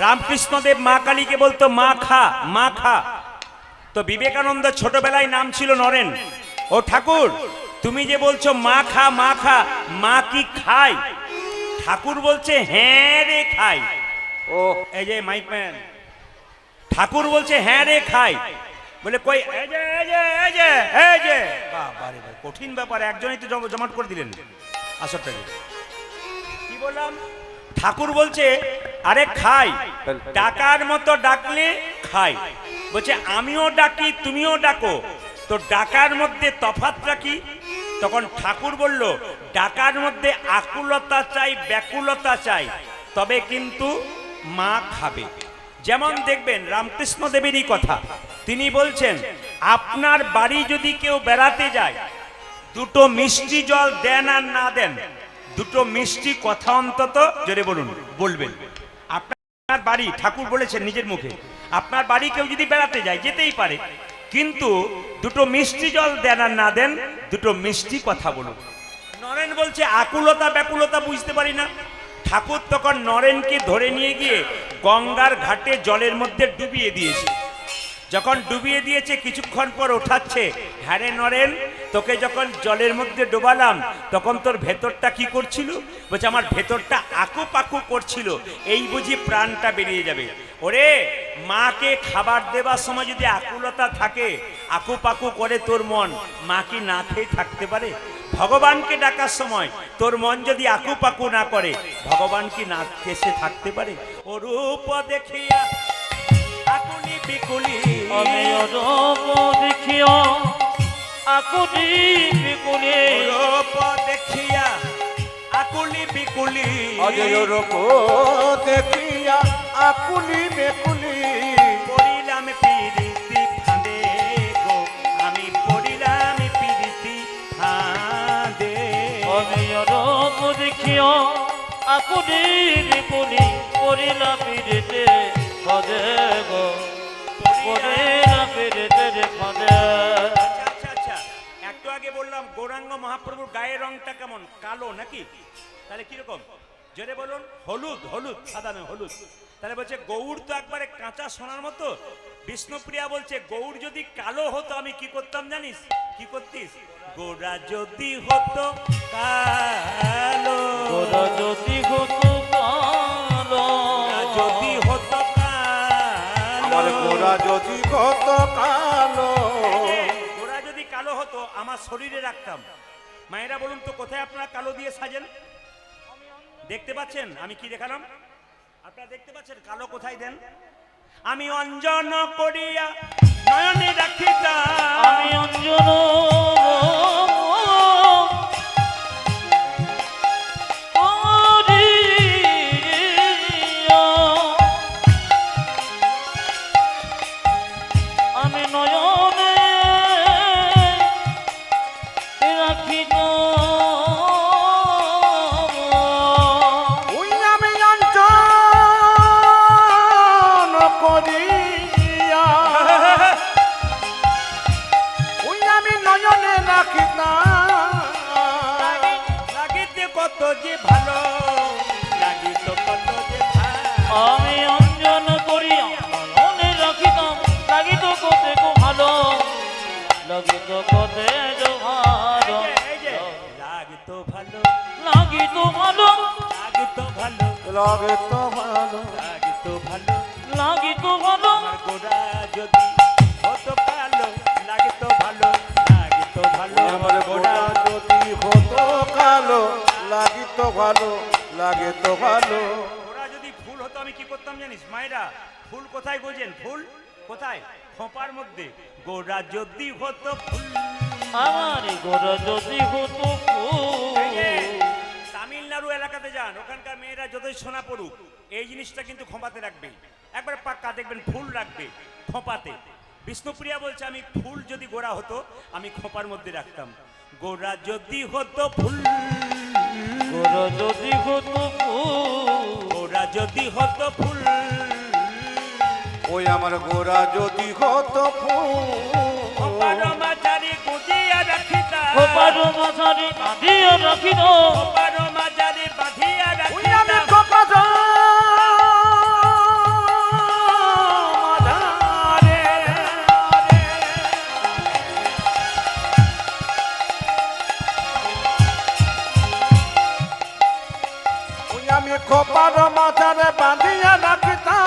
রামকৃষ্ণ দেব মা কালীকে বলতো মা খা, মা খা। তো বিবেকানন্দ ছোটবেলায় নাম ছিল নরেন। ও ঠাকুর, তুমি যে বলছো মা খা মা খা, মা কি খায়? ঠাকুর বলছে হ্যাঁ রে খাই। ও এই যে মাইকম্যান, ঠাকুর বলছে হ্যাঁ রে খাই। বলে কই? এই যে এই যে এই যে এই যে। বাবারে বাবা, কঠিন ব্যাপার। একজনই তো জমাট করে দিলেন আসরটাকে। কি বললাম? ঠাকুর বলছে আরে খাই, ডাকার মতো ডাকলে খাই। বলছে আমিও ডাকি তুমিও ডাকো, তো ডাকার মধ্যে তফাৎটা কি? তখন ঠাকুর বলল ডাকার মধ্যে আকুলতা চাই, ব্যাকুলতা চাই, তবে কিন্তু মা খাবে। যেমন দেখবেন রামকৃষ্ণ দেবেরই কথা, তিনি বলছেন আপনার বাড়ি যদি কেউ বেড়াতে যায়, দুটো মিষ্টি জল দেন আর না দেন, দুটো মিষ্টি কথা অন্তত জোরে বলুন, বলবেন। আপনার বাড়ি, ঠাকুর বলেছেন নিজের মুখে, আপনার বাড়ি কেউ যদি বেড়াতে যায়, যেতেই পারে, কিন্তু দুটো মিষ্টি জল দেন আর না দেন, দুটো মিষ্টি কথা বলুন। নরেন বলছে আকুলতা ব্যাকুলতা বুঝতে পারি না। ঠাকুর তখন নরেনকে ধরে নিয়ে গিয়ে গঙ্গার ঘাটে জলের মধ্যে ডুবিয়ে দিয়েছে। যখন ডুবিয়ে দিয়েছে কিছুক্ষণ পর ওঠাচ্ছে, হ্যাঁ রে নরেন, তোকে যখন জলের মধ্যে ডোবালাম তখন তোর ভেতরটা কি করছিল? বলছে আমার ভেতরটা আকু পাকু করছিল, এই বুঝি প্রাণটা বেরিয়ে যাবে। ওরে, মাকে খাবার দেবার সময় যদি আকুলতা থাকে, আকু পাকু করে তোর মন, মা কি না খেয়ে থাকতে পারে? ভগবানকে ডাকার সময় তোর মন যদি আকু পাকু না করে, ভগবান কি না কেসে থাকতে পারে? ও রূপ দেখিয়া আকুলি বিকুলি, আমি অরূপ দেখিয়া আকুলি বিকুলি, রূপ দেখিয়া আকুলি বিকুলি, অজয় রূপ দেখিয়া আকুলি বেকুলি, পড়িলাম পিরিতি ফাঁদে গো, আমি পড়িলাম পিরিতি ফাঁদে। আমি অরূপ দেখিয়া আকুলি বিকুলি, পড়িলা পিরিতে ফাঁদে গো, পড়িলা পিরিতে ফাঁদে। আচ্ছা আচ্ছা আচ্ছা, একটু আগে বললাম গৌরাঙ্গ মহাপ্রভুর গায়ের রংটা কেমন? কালো নাকি? তাহলে কিরকম? জোরে বলুন। হলুদ, হলুদ, সাদা নয়, হলুদ। তাহলে বলছে গৌর তো একবারে কাঁচা সোনার মতো। বিষ্ণুপ্রিয়া বলছে গৌর যদি কালো হতো আমি কি করতাম জানিস? কি করতিস? গোরা যদি হতো কালো, গোরা যদি হতো কালো, যদি হতো আমার কালো, গোরা যদি কত কালো, গোরা যদি কালো হতো আমার শরীরে রাখতাম। মায়েরা বলুন তো কোথায় আপনারা কালো দিয়ে সাজেন? দেখতে পাচ্ছেন আমি কি দেখালাম? আপনারা দেখতে পাচ্ছেন কালো কোথায় দেন? আমি অঞ্জন করিয়া নয়নে রাখিতাম, আমি অঞ্জন করিয়া, আমি নয়নে রাখিত, ওই আমি অঞ্জন করিয়া, ওই আমি নয়নে রাখিতাম, লাগিতে কত যে ভালো, লাগিত কত যে ভালো, আমি অঞ্জন করিয়া নয়নে রাখিতাম, লাগিত কতে গো ভালো, লাগিত কতে গো ভালো, এই যে লাগিত ভালো, লাগিত ভালো, লাগিত ভালো, লাগে তো ভালো, লাগিত ভালো, লাগিত ভালো, আমার গোরা যদি হতো কালো, লাগিত ভালো, লাগিত ভালো, আমার গোরা যদি হতো কালো, লাগিত ভালো, লাগে তো ভালো। ওরা যদি ফুল হতো আমি কি করতাম জানিস? মায়েরা ফুল কোথায় গোজেন? ফুল কোথায়? খোঁপার মধ্যে। গোরা যদি হতো ফুল, আমার গোরা যদি হতো এই যে ফুল, তামিলনাড়ু এলাকাতে যান, ওখানকার মেয়েরা যতই সোনা পড়ুক এই জিনিসটা কিন্তু খোঁপাতে রাখবে, একবার পাক্কা দেখবেন ফুল রাখবে খোঁপাতে। বিষ্ণুপ্রিয়া বলছে আমি ফুল যদি গোরা হতো আমি খোঁপার মধ্যে রাখতাম। গোরা যদি হতো ফুল, গোরা যদি হতো ফুল, গোরা যদি হতো ফুল, ওই আমার গোরা যদি হতো খোঁপার ফুল, মাঝারি গুজিয়া রাখিতাম, খোপার মাঝারি বাঁধিয়া রাখিত, খোঁপার মাঝারি বাঁধিয়া ওই আমি রাখিতাম, কপাল মাঝারে, ওই আমি কপাল মাঝারে বাঁধিয়া রাখিতাম,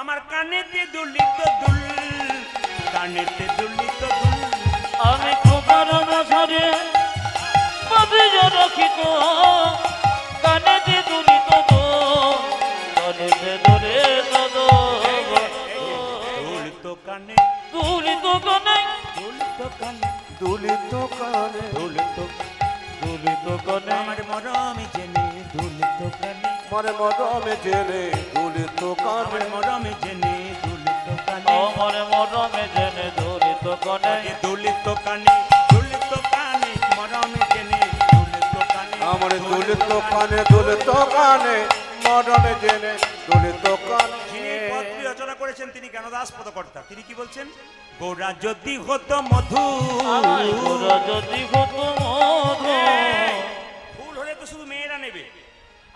আমার কানেতে দুলিত দুল, কানেতে দুলিত দুল, আমি খোপার মাঝারে বাঁধিয়া রাখিত, কানেতে দুলিত দো, কানেতে দুলিত দো, দুল তো কানে, দুলিত কানে, দুল তো কানে, দুলিত কানে, দুল তো দুলিত কানে, আমার মরমে জেনে দুল তো কানে, মরে মরমে জেলে দুলিত আমার কানে, মরমে জেনে দুল তো কানে, আমার মরমে জেনে দলিত কনে আগে দলিত কানে মরমে জেনে দলিত কানে আমার দুলিত কানে দুলিত কানে মরণে জেনে দুলিত যিনি কানে পদটি রচনা করেছেন তিনি জ্ঞানদাস পদকর্তা। তিনি কি বলছেন? গোরা যদি হতো মধু, আমার গোরা যদি হতো মধু ফুল হলে তো শুধু মেয়েরা নেবে,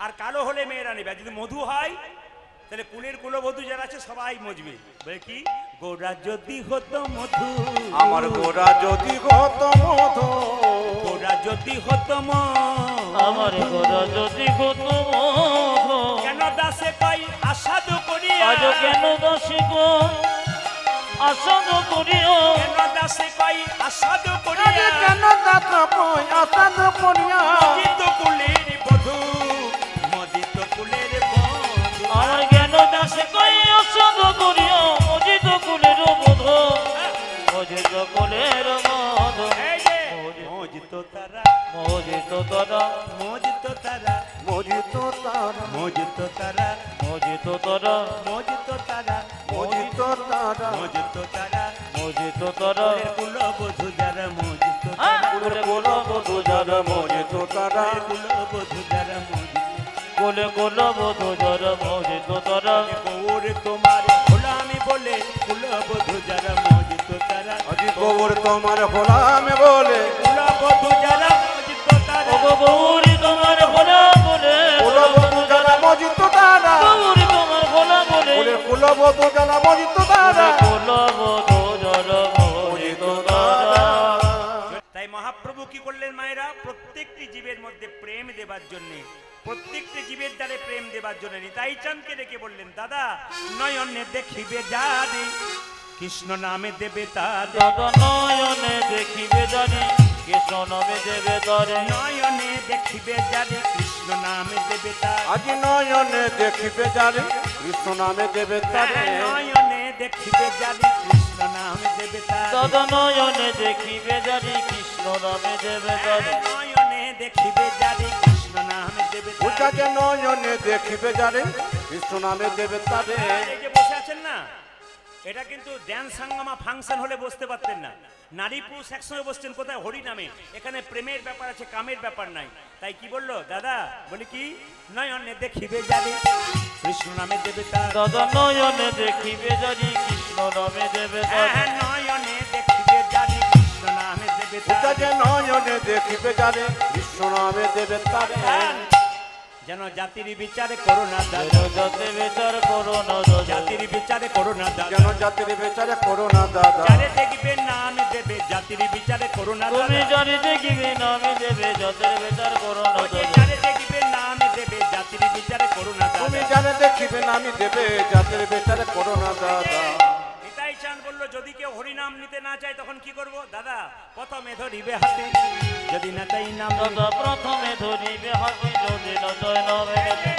আর কালো হলে মেয়েরা নেবে, আর যদি মধু হয় তাহলে কুলের কুলবধূ যারা আছে সবাই মজবে। বলে কি? গোরা যদি হতো মধু, আমার গোরা যদি গত মধু গোরা যদি হতো আমার গোরা যদি হতো মধু কেন দাসে পাই আসাদ করিয়া, আজ কেন দাসী গো আসাদ করিও কেন দাসে পাই আসাদ আজ করিয়া, কেন দাত কই আসাদ করিয়া মদিত কুলের বধূ, মদিত কুলের বধূ। আমার জ্ঞান দাসে কই আসাদ করিও মজিত কুলের মধু মজিত কুলের মধু এই যে মজিত তারা, মজিত তরা মজিত তারা, মজিত তারা মজিত তারা, মজিত তরা মজিত তারা, মজিত তারা মজিত তারা, মজিত তরা কুলের কুলবধূ যারা মজিত তারা, কুলে কোল বধু যারা মজিত তারা কুলবধূ যারা মজিত। কোলে কোল বধু যারা মজিত তরা গৌর তোমার গোলামি বলে কুলবধূ যারা মজিত তারা, আজি গৌর তোমার গোলামে বলে কুলবধূ যারা মজিত তারা, ও গৌরী তোমার ভোলা বলে কুলবধূ যারা মজিত তারা গৌরী তোমার ভোলা বলে কুলের কুলবধূ যারা মজিত তারা কোল বধু যারা মজিত তরা তাই মহাপ্রভু কি করলেন মায়েরা? প্রত্যেকটি জীবের মধ্যে প্রেম দেবার জন্য, প্রত্যেকটি জীবের দ্বারে প্রেম দেবার জন্য নিতাই চাঁদকে ডেকে বললেন, দাদা নয়নে দেখিবে যারে কৃষ্ণ নামে দেবে তারে, দাদা নয়নে দেখিবে জানি কৃষ্ণ নামে দেবে তরে নয়নে দেখিবে যারে কৃষ্ণ নামে দেবে তারে, আজি নয়নে দেখিবে যারে কৃষ্ণ নামে দেবে তারে নয়নে দেখিবে যারে কৃষ্ণ নামে দেবে তারে, দাদা নয়নে দেখিবে জানি কৃষ্ণ নামে দেবে তরে নয়নে দেখিবে যারে কৃষ্ণ নামে দেবে উচা তারে। যে নয়নে দেখিবে যারে কৃষ্ণ নামে দেবে তারে এই যে বসে আছেন না, এটা কিন্তু ড্যান্স সাঙ্গামা ফাংশন হলে বসতে পারতেন না, নারী পুরুষ একসঙ্গে বসছেন কোথায়? হরি নামে। এখানে প্রেমের ব্যাপার আছে, কামের ব্যাপার নাই। তাই কি বললো দাদা? বলি কি? নয়নে দেখিবে যাবে কৃষ্ণ নামে দেবে তার, দাদা নয়নে দেখিবে জানি কৃষ্ণ নামে দেবে তরে হ্যাঁ, নয়নে দেখিবে যাবে কৃষ্ণ নামে দেবে উচা তার, যে নয়নে দেখিবে যারে কৃষ্ণ নামে দেবে তারে যেন জাতির বিচারে করো না দাদা, যেন যাতে বিচার করো না দাদা জাতির বিচারে করো না দাদা, যেন জাতির বেচারে করো না দাদা যারে দেখবে নাম দেবে জাতির বিচারে করো না তুমি দাদা, জানি দেখিবে নামে দেবে যাদের বিচার করো না ওই যে দাদা যারে দেখবে নাম দেবে জাতির বিচারে করো না তুমি দাদা। জানে দেখিবে নামি দেবে জাতির বেচারে করো না দাদা নিতাই চাঁদ বললো, যদি কেউ হরিনাম নিতে না চায় তখন কি করব? দাদা প্রথমে ধরিবে হাতে, যদি না চাই নাম দাদা প্রথমে ধরিবে হাতে যদি না জয় নামে নেবে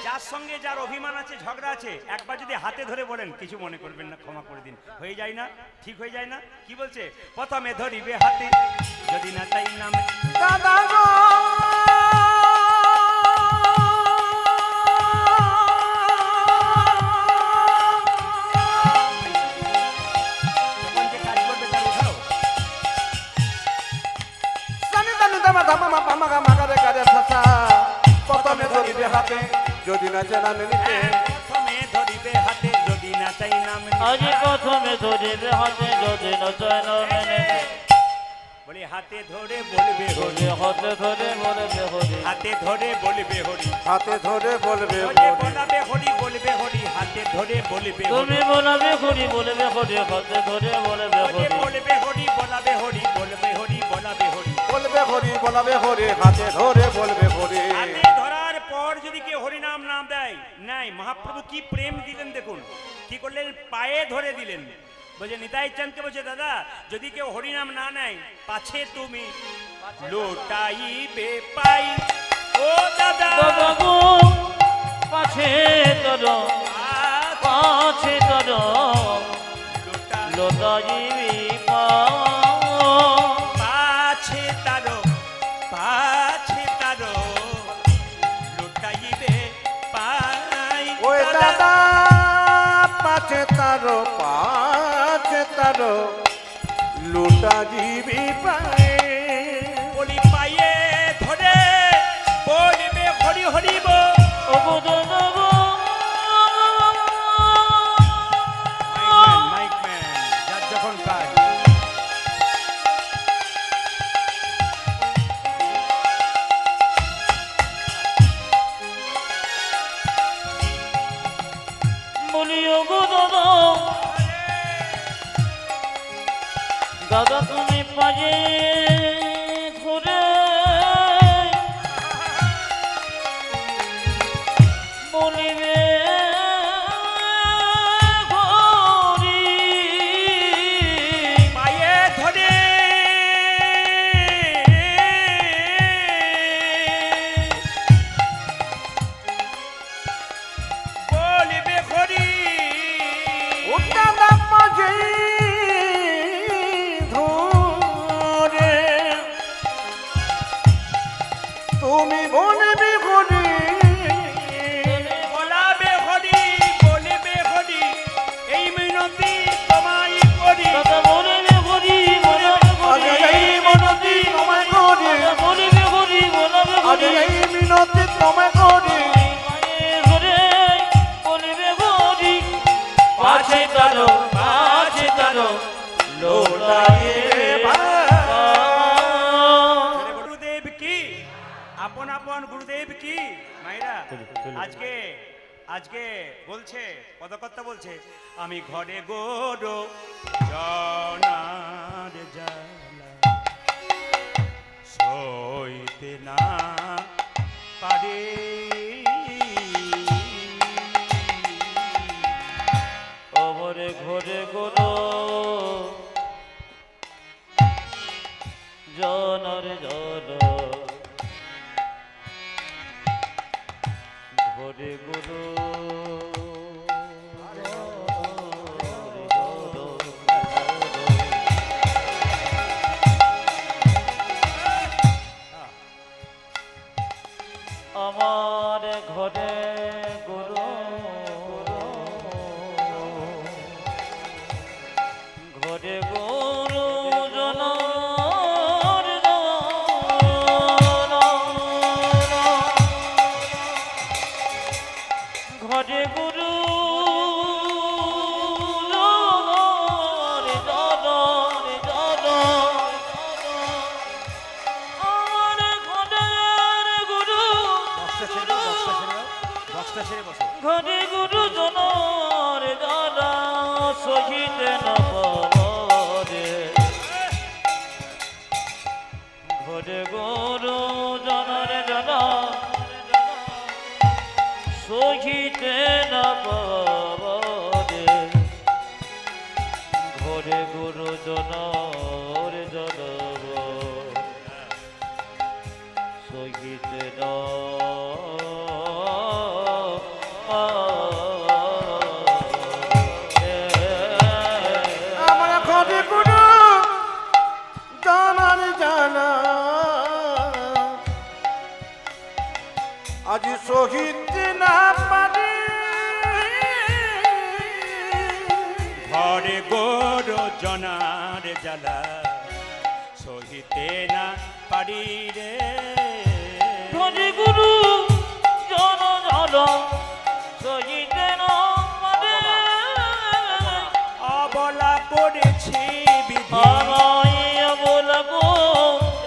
যার সঙ্গে যার অভিমান আছে, ঝগড়া আছে, একবার যদি হাতে ধরে বলেন কিছু মনে করবেন না, ক্ষমা করে দিন, হয়ে যায় না? ঠিক হয়ে যায় না? কি বলছে? প্রথমে ধরিবে হাতে, যদি না চাই নাম দাদা গো যখন যে কাজ করবে তার উঠাও। জানি জানি দামা ধামা মা পামা গা মাগা রে গারে ফাসা প্রথমে ধরিবে হাতে যদি না চেনা নিতে প্রথমে ধরিবে হাতে, যদি না চাই নাম আজ প্রথমে ধরিবে হাতে যদি না জয় নামে নেবে বলি হাতে ধরে বলবে হরি, ধরে হাতে ধরে বলবে হরি হাতে ধরে বলবে হরি, হাতে ধরে বলবে ওই যে বলাবে হরি বলবে হরি, হাতে ধরে বলবে হরি, তুমি বলবে হরি বলবে হরি হাতে ধরে বলবে ওই যে হরি বলবে হরি বলাবে হরি, বলবে হরি বলাবে হরি। বলবে হরি বলাবে হরি হাতে ধরে বলবে হরি হাতে ধরার পর যদি কেউ হরিনাম নাম দেয়, নাই মহাপ্রভু কি প্রেম দিলেন দেখুন, কি করলেন? পায়ে ধরে দিলেন। বলছে নিতাই চাঁদকে, বলছে দাদা যদি কেউ হরিনাম না নেয় পাছে তুমি লোটাইবে পাই, ও দাদা দাদা গো পাছে তর পাছে তর লতাজিবি পাছে তারো লোটাইবে পাই, ওই দাদা পাছে তার পা তার লুটা জীবী পায়ে বলি পায়ে ধরে বলবে হরি হরি বল। ও গো দাদা গো মাইকম্যান যার যখন কাজ। বলি ও গো দাদা দাদা তুমি পায়ে ধরে বলিবে হরি পায়ে ধরে বলবে হরি উত্তাদা মাঝে ধরে তুমি বলবি হরি বলাবে হরি বলবে হরি এই মিনতি তোমায় করি। দাদা বলিবে হরি বলাবে আজ হরি এই মিনতি তোমায় করি দাদা বলিবে হরি বলাবে আজ হরি এই মিনতি তোমায় করি পায়ে ধরে বলিবে হরি পাছে তারো লোটায়ে গুরুদেব কি আপন আপন গুরুদেব কি মাইরা আজকে আজকে বলছে পদকর্তা বলছে আমি ঘরে গোরো জনার জ্বালা সইতে না পারে অমরে ঘরে গোরো জনর জন ঘরে গোরো আমার ঘরে গোরো ঘরে গোরো জনার ঘরে গুরু ঘরে গুরু জনার দাদা সহিত নবরে ঘরে গুরু জনার দাদা সহিত নবরে ঘরে গুরু জনার জনব সহিত আমার ঘরে গুরু জানার জানা আজ শহীদ না পারি ঘরে গোরো জনার জ্বালা সহিতে না পারি রে ঘরে গুরু জন জন সহিত মানে অবলা করেছি বিধি আমায় বলবো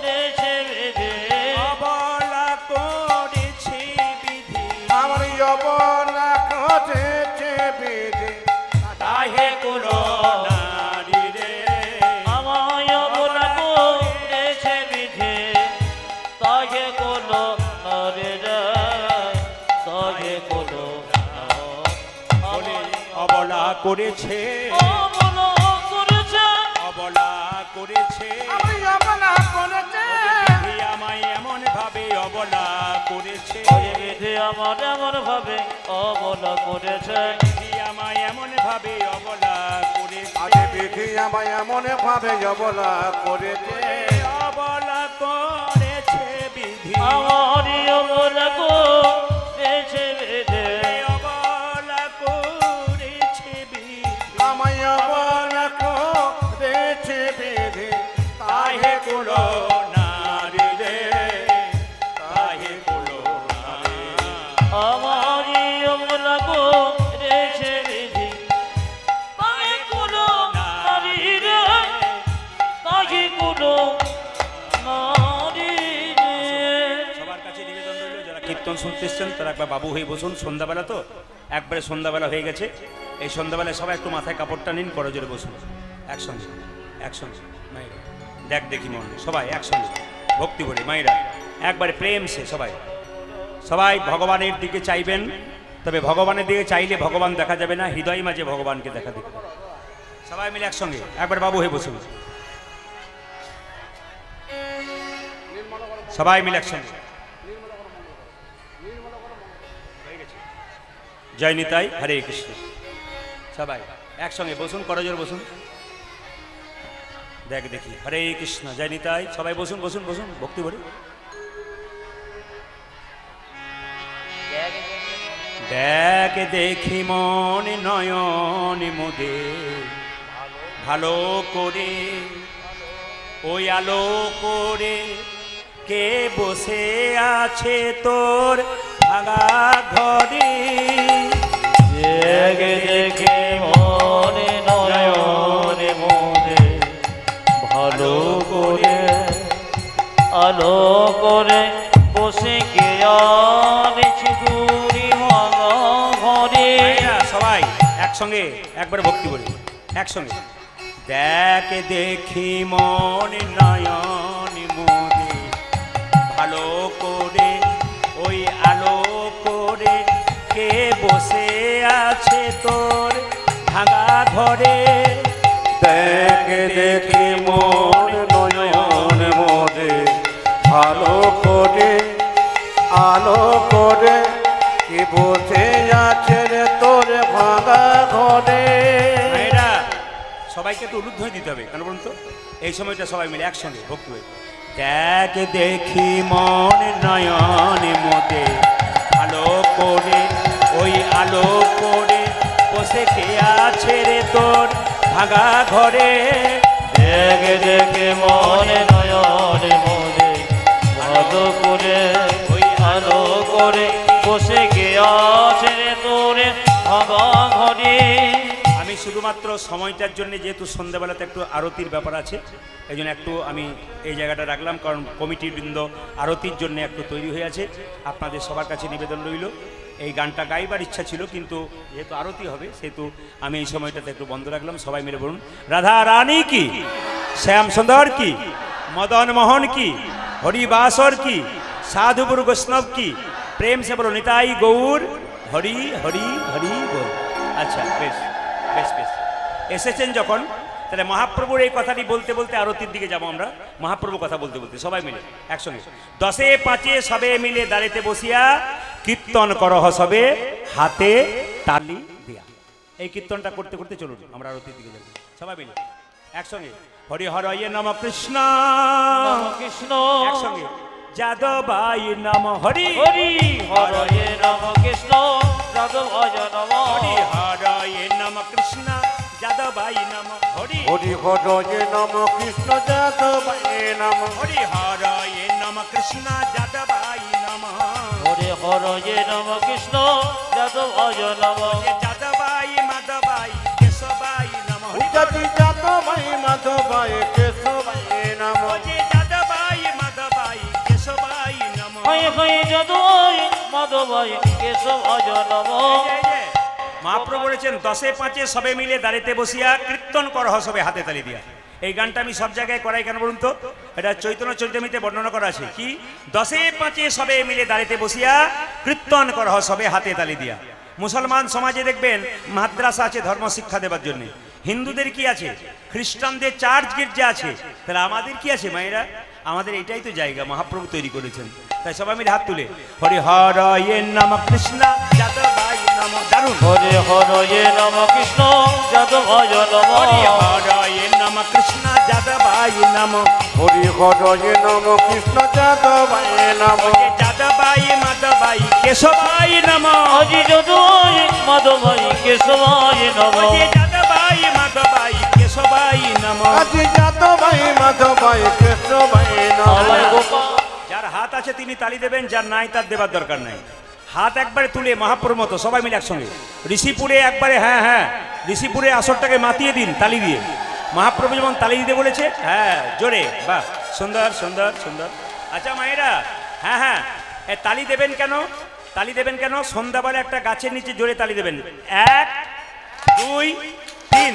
রেছে বেদে অবলা করেছি বিধি আমার যবনা ঘটেছে বিধি তাহে কোনো নারী রে আমায় বলবো রেছে বিধে তাকে কোনো নরে তাকে কোনো বলে অবলা করেছে অবলা করেছে অবলা করেছে আমার যবনা করেছে বিধি আমায় এমন ভাবে অবলা করেছে ওই বিধি আমার এমন ভাবে অবলা করেছে বিধি আমায় এমন ভাবে অবলা করেছে আজ বিধি আমায় এমন ভাবে যবনা করেছে অবলা করেছে বিধি আমারই অবলা করেছে বেদে অবলা করেছে বিধি আমায় যবনা শুনতে এসছেন তারা একবার বাবু হয়ে বসুন। সন্ধ্যাবেলা তো, একবারে সন্ধ্যাবেলা হয়ে গেছে। এই সন্ধ্যাবেলায় সবাই একটু মাথায় কাপড়টা নিন, করজোরে বসুন একসঙ্গে একসঙ্গে। মায়েরা দেখ দেখি মন, সবাই একসঙ্গে ভক্তি করে মায়েরা একবারে প্রেম সে সবাই সবাই ভগবানের দিকে চাইবেন। তবে ভগবানের দিকে চাইলে ভগবান দেখা যাবে না, হৃদয় মাঝে ভগবানকে দেখা দিতে হবে। সবাই মিলে একসঙ্গে একবার বাবু হয়ে বসুন, সবাই মিলে একসঙ্গে। জয় নিতাই, হরে কৃষ্ণ। সবাই একসঙ্গে বসুন, করজোর বসুন। দেখ দেখি, হরে কৃষ্ণ, জয় নিতাই। সবাই বসুন বসুন বসুন, ভক্তি ভরে। দেখ দেখি মন নয়ন মোদে ভালো করে, ওই আলো করে কে বসে আছে তোর ভাঙা ঘরে। জেগে দেখে মনে নয়নে মনে ভালো করে আলো করে বসে কে আনেছি দূরি ভাঙা ঘরে। সবাই একসঙ্গে একবার ভক্তি বলি একসঙ্গে। দেখ দেখি মন নয়ন মোদে ভালো করে, ওই আলো করে কে বসে আছে তোর ভাঙা ঘরে। দেখ দেখি মন নয়ন মোদে ভালো করে আলো করে কি বসে আছে রে তোর ভাঙা ঘরে। মেয়েরা সবাইকে একটু উলুধ্বনি দিতে হবে, কেন বলুন তো? এই সময়টা সবাই মিলে একসঙ্গে ভক্তি হয়ে। দেখ দেখি মন নয়ন মোদে ভালো করে, ওই আলো করে বসে কে আছে রে তোর ভাঙা ঘরে। জেগে দেখে মনে নয়নে মনে ভালো করে ওই আলো করে বসে কে আছে রে তোরে ভাঙা ঘরে। আমি শুধুমাত্র সময়টার জন্য, যেহেতু সন্ধ্যাবেলাতে একটু আরতির ব্যাপার আছে, এই জন্য একটু আমি এই জায়গাটা রাখলাম, কারণ কমিটির বৃন্দ আরতির জন্য একটু তৈরি হয়ে আছে। আপনাদের সবার কাছে নিবেদন রইল, এই গানটা গাইবার ইচ্ছা ছিল, কিন্তু যেহেতু আরতি হবে সেহেতু আমি এই সময়টাতে একটু বন্ধ রাখলাম। সবাই মিলে বলুন, রাধা রানী কি, শ্যাম সুন্দর কি, মদন মোহন কি, হরিবাসর কি, সাধুগুরু বৈষ্ণব কি, প্রেম সে বলো নিতাই গৌর হরি হরি হরি বল। আচ্ছা, বেশ বেশ বেশ। এসেছেন যখন, তাহলে মহাপ্রভুর এই কথাটি বলতে বলতে আরতির দিকে যাবো আমরা। মহাপ্রভু কথা বলতে বলতে সবাই মিলে একসঙ্গে। 10 5 সবে মিলে দাঁড়িতে বসিয়া কীর্তন করহ সবে হাতে তালি দিয়া। এই কীর্তনটা করতে করতে চলুন আমরা আরতির দিকে যাবো সবাই মিলে একসঙ্গে। হরি হরয়ে নম কৃষ্ণ কৃষ্ণ একসঙ্গে। যাদবাই নম হরি হরি হরয়ে নম কৃষ্ণ যাদবায় নম। হরি হরয়ে নম কৃষ্ণ যাদবাই নম হরি হরি হরয়ে নম কৃষ্ণ যাদবায় নম। হরি হরয়ে নম কৃষ্ণ যাদবাই নম। হরে হরয়ে নম কৃষ্ণ যাদবায় নম। যাদবাই মাধবাই কেশবাই নম। উজাতি যাদবায় মাধবায় কেশবায় নম। যাদবাই মাধবাই কেশবাই নম। হয়ে হয়ে যাদবায় মাধবায় কেশবায় নম। মহাপ্রভু বলেছেন 10 5 সবে মিলে দাঁড়িতে বসিয়া কীর্তন করহ সবে হাতে তালি দিয়া। এই গানটা আমি সব জায়গায় করাই, কেন বলুন তো? এটা চৈতন্য চরিতামৃতে বর্ণনা করা আছে কি, 10 5 সবে মিলে দাঁড়িতে বসিয়া কীর্তন করহ সবে হাতে তালি দিয়া। মুসলমান সমাজে দেখবেন মাদ্রাসা আছে ধর্ম শিক্ষা দেবার জন্য, হিন্দুদের কি আছে, খ্রিস্টানদের চার্চ গির্জা আছে, তাহলে আমাদের কি আছে মায়েরা? আমাদের এটাই তো জায়গা মহাপ্রভু তৈরি করেছেন। তাই সবাই মিলে হাত তুলে হরি হরয়ে নম কৃষ্ণ যাদবাই নম। দারুণ। হরে হরয়ে নম কৃষ্ণ যাদবায় নম। হরি হরয়ে নম কৃষ্ণ যাদবাই নম। হরি হরয়ে নম কৃষ্ণ যাদবায় নম। যাদবাই মাধবাই কেশবাই নম। হরি যাদবায় মাধবায় কেশবায় নম। যাদবাই মাধবাই কেশবাই নম। আজি যাদবায় মাধবায় কেশবায় নম। আমার গোপাল যার হাত আছে তিনি তালি দেবেন, যার নাই তার দেবার দরকার নাই। হাত একবারে তুলে মহাপ্রভুর মতো সবাই মিলে একসঙ্গে। ঋষিপুরে একবারে, হ্যাঁ হ্যাঁ, ঋষিপুরে আসরটাকে মাতিয়ে দিন তালি দিয়ে। মহাপ্রভু যেমন তালি দিতে বলেছে, হ্যাঁ জোরে, বাহ, সুন্দর সুন্দর সুন্দর। আচ্ছা মায়েরা, হ্যাঁ হ্যাঁ, এ তালি দেবেন কেন? তালি দেবেন কেন? সন্ধ্যাবেলা একটা গাছের নিচে জোরে তালি দেবেন। 1 2 3।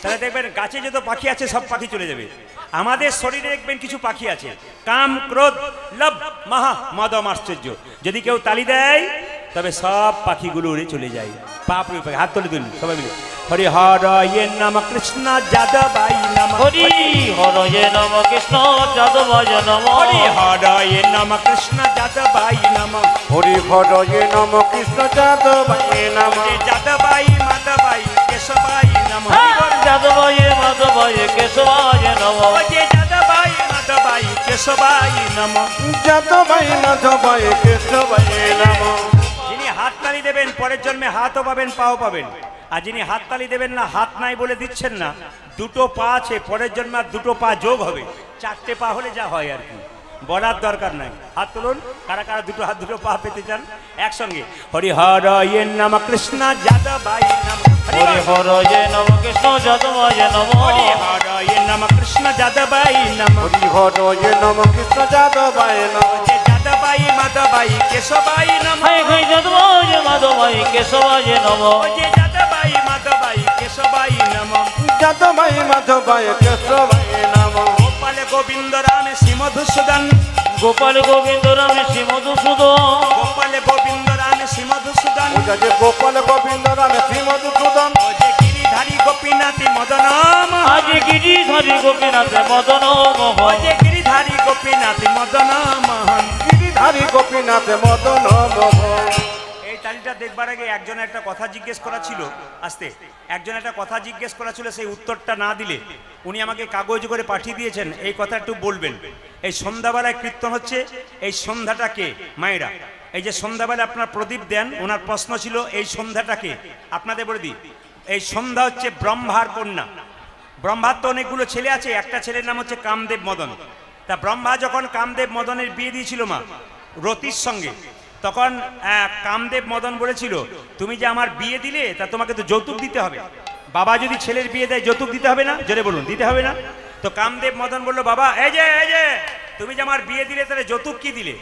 তাহলে দেখবেন গাছে যত পাখি আছে সব পাখি চলে যাবে। আমাদের শরীরে দেখবেন কিছু পাখি আছে, কাম ক্রোধ লোভ মাহা মদম আশ্চর্য। যদি কেউ তালি দেয় তবে সব পাখিগুলো উড়ে চলে যায়। পাপ হাত তুলে দিন সবাই মিলে। হরি হরয়ে নম কৃষ্ণ যাদবাই নম। হরি হরয়ে নম কৃষ্ণ যাদবায় নম। হরি হরয়ে নম কৃষ্ণ যাদবাই নম। হরি হরয়ে নম কৃষ্ণ যাদবায় নম। যাদবাই মাধবাই কেশবাই নম। যাদবায় মাধবায় কেশবায় নম। যাদবাই মাধবাই কেশবাই নম। যাদবায় মাধবায় কেশবায় নম। যিনি হাত তালি দেবেন পরের জন্মে হাতও পাবেন পাও পাবেন। আর যিনি হাত তালি দেবেন না, হাত নাই বলে দিচ্ছেন না, দুটো পা আছে, পরের জন্মে আর দুটো পা যোগ হবে। 4টে পা হলে যা হয় আর কি, বলার দরকার নাই। হাত তুলুন কারা কারা দুটো হাত দুটো পা পেতে চান একসঙ্গে। হরি হরয়ে নম কৃষ্ণ যাদবাই নম। হরি হরয়ে নম কৃষ্ণ যাদবায় নম। হরি হরয়ে নম কৃষ্ণ যাদবাই নম। হরি হরয়ে নম কৃষ্ণ যাদবায় নম। যাদবাই মাধবাই কেশবাই নম। যাদবায় মাধবায় কেশবায় নম। যাদবাই মাধবাই কেশবাই নম। যাদবায় মাধবায় কেশবায় নম। গোপাল গোবিন্দ রাম শ্রী মধুসূদন। গোপাল গোবিন্দ রাম শ্রী মধুসূদন। গোপাল গোবিন্দ রাম শ্রী মধুসূদন। ওটা যে গোপাল গোবিন্দ রাম শ্রী মধুসূদন। গিরিধারী গোপীনাথী মদন মোহন। আজ গিরিধারী গোপীনাথ মদন মোহন। গিরিধারী গোপীনাথী মদন মোহন। গিরিধারী গোপীনাথ মদন মোহন। এই তালিটা দেখবার আগে একজন একটা কথা জিজ্ঞেস করা ছিল, আসতে একজন একটা কথা জিজ্ঞেস করা ছিল, সেই উত্তরটা না দিলে উনি আমাকে কাগজ করে পাঠিয়ে দিয়েছেন, এই কথা একটু বলবেন। এই সন্ধ্যাবেলায় কীর্তন হচ্ছে, এই সন্ধ্যাটাকে মায়েরা, এই যে সন্ধ্যাবেলা আপনার প্রদীপ দেন, ওনার প্রশ্ন ছিল এই সন্ধ্যাটাকে আপনাদের বলে দিই। এই সন্ধ্যা হচ্ছে ব্রহ্মার কন্যা। ব্রহ্মার তো অনেকগুলো ছেলে আছে, একটা ছেলের নাম হচ্ছে কামদেব মদন। তা ব্রহ্মা যখন কামদেব মদনের বিয়ে দিয়েছিল মা রতির সঙ্গে, তখন কামদেব মদন বলেছিল তুমি যে আমার বিয়ে দিলে তা তোমাকে তো যৌতুক দিতে হবে। বাবা যদি ছেলের বিয়ে দেয় যৌতুক দিতে হবে না? জোরে বলুন, দিতে হবে না? তো কামদেব মদন বললো বাবা এই যে তুমি যে আমার বিয়ে দিলে তাহলে যৌতুক কি দিলে?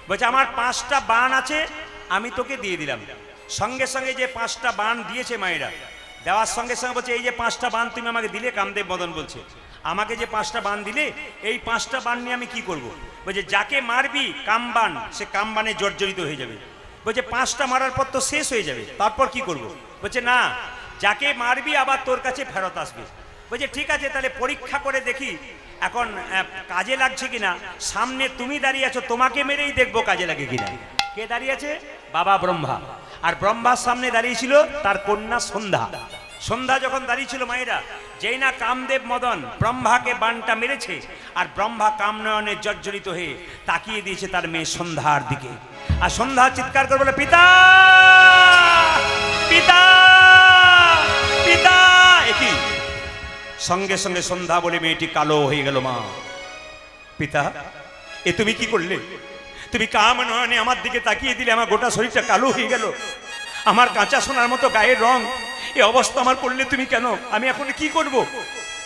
বলছে আমার 5টা বাণ আছে, আমি তোকে দিয়ে দিলাম। সঙ্গে সঙ্গে যে 5টা বাণ দিয়েছে মায়েরা, দেওয়ার সঙ্গে সঙ্গে বলছে এই যে 5টা বাণ তুমি আমাকে দিলে। কামদেব মদন বলছে আমাকে যে 5টা বাণ দিলে, এই 5টা বাণ নিয়ে আমি কি করব? বলছে যাকে মারবি কামবান, সে কামবানে জর্জরিত হয়ে যাবে। বলছে 5টা মারার পর তো শেষ হয়ে যাবে, তারপর কি করব? বলছে না, যাকে মারবি আবার তোর কাছে ফেরত আসবে। বলছে ঠিক আছে, তাহলে পরীক্ষা করে দেখি এখন কাজে লাগছে কিনা। সামনে তুমি দাঁড়িয়ে আছো, তোমাকে মেরেই দেখবো কাজে লাগে কিনা। কে দাঁড়িয়ে আছে? বাবা ব্রহ্মা। আর ব্রহ্মার সামনে দাঁড়িয়েছিল তার কন্যা সন্ধ্যা। সন্ধ্যা যখন দাঁড়িয়েছিল মায়েরা, যেই না কামদেব মদন ব্রহ্মাকে বানটা মেরেছে, আর ব্রহ্মা কামনয়নে জর্জরিত হয়ে তাকিয়ে দিয়েছে তার মেয়ে সন্ধ্যার দিকে। আর সন্ধ্যা চিৎকার করে বলে পিতা পিতা পিতা। একই সঙ্গে সঙ্গে সন্ধ্যা বলে মেয়েটি কালো হয়ে গেল। মা, পিতা এ তুমি কি করলে? তুমি কামনয়নে আমার দিকে তাকিয়ে দিলে, আমার গোটা শরীরটা কালো হয়ে গেল, আমার কাঁচা সোনার মতো গায়ের রং, এই অবস্থা আমার করলে তুমি কেন? আমি এখন কি করব?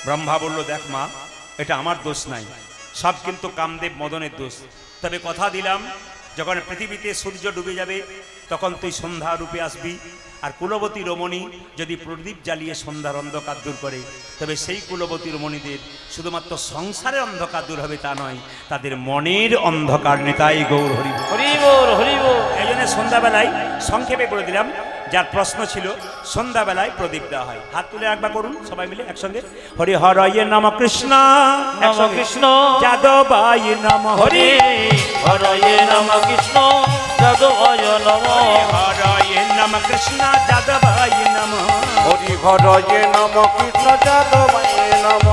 ব্রহ্মা বলল দেখ মা, এটা আমার দোষ নাই, সব কিন্তু কামদেব মদনের দোষ। তবে কথা দিলাম, যখন পৃথিবীতে সূর্য ডুবে যাবে তখন তুই সন্ধ্যা রূপে আসবি। আর কুলবতী রমণী যদি প্রদীপ জ্বালিয়ে সন্ধ্যার অন্ধকার দূর করে, তবে সেই কুলবতী রমণীদের শুধুমাত্র সংসারের অন্ধকার দূর হবে তা নয়, তাদের মনের অন্ধকার নেতাই গৌর হরি হরিবোল হরিবোল। এই জন্য সন্ধ্যাবেলায় সংক্ষেপে করে দিলাম, যার প্রশ্ন ছিল সন্ধ্যাবেলায় প্রদীপ দেওয়া হয়। হাত তুলে একবার করুন সবাই মিলে একসঙ্গে। হরি হরয়ে নম কৃষ্ণ নম কৃষ্ণ যাদবাই নম। হরি হরয়ে নম কৃষ্ণ যাদবায় নম। হরয়ে নম কৃষ্ণ যাদবাই নম। হরি হরয়ে নম কৃষ্ণ যাদবায় নম।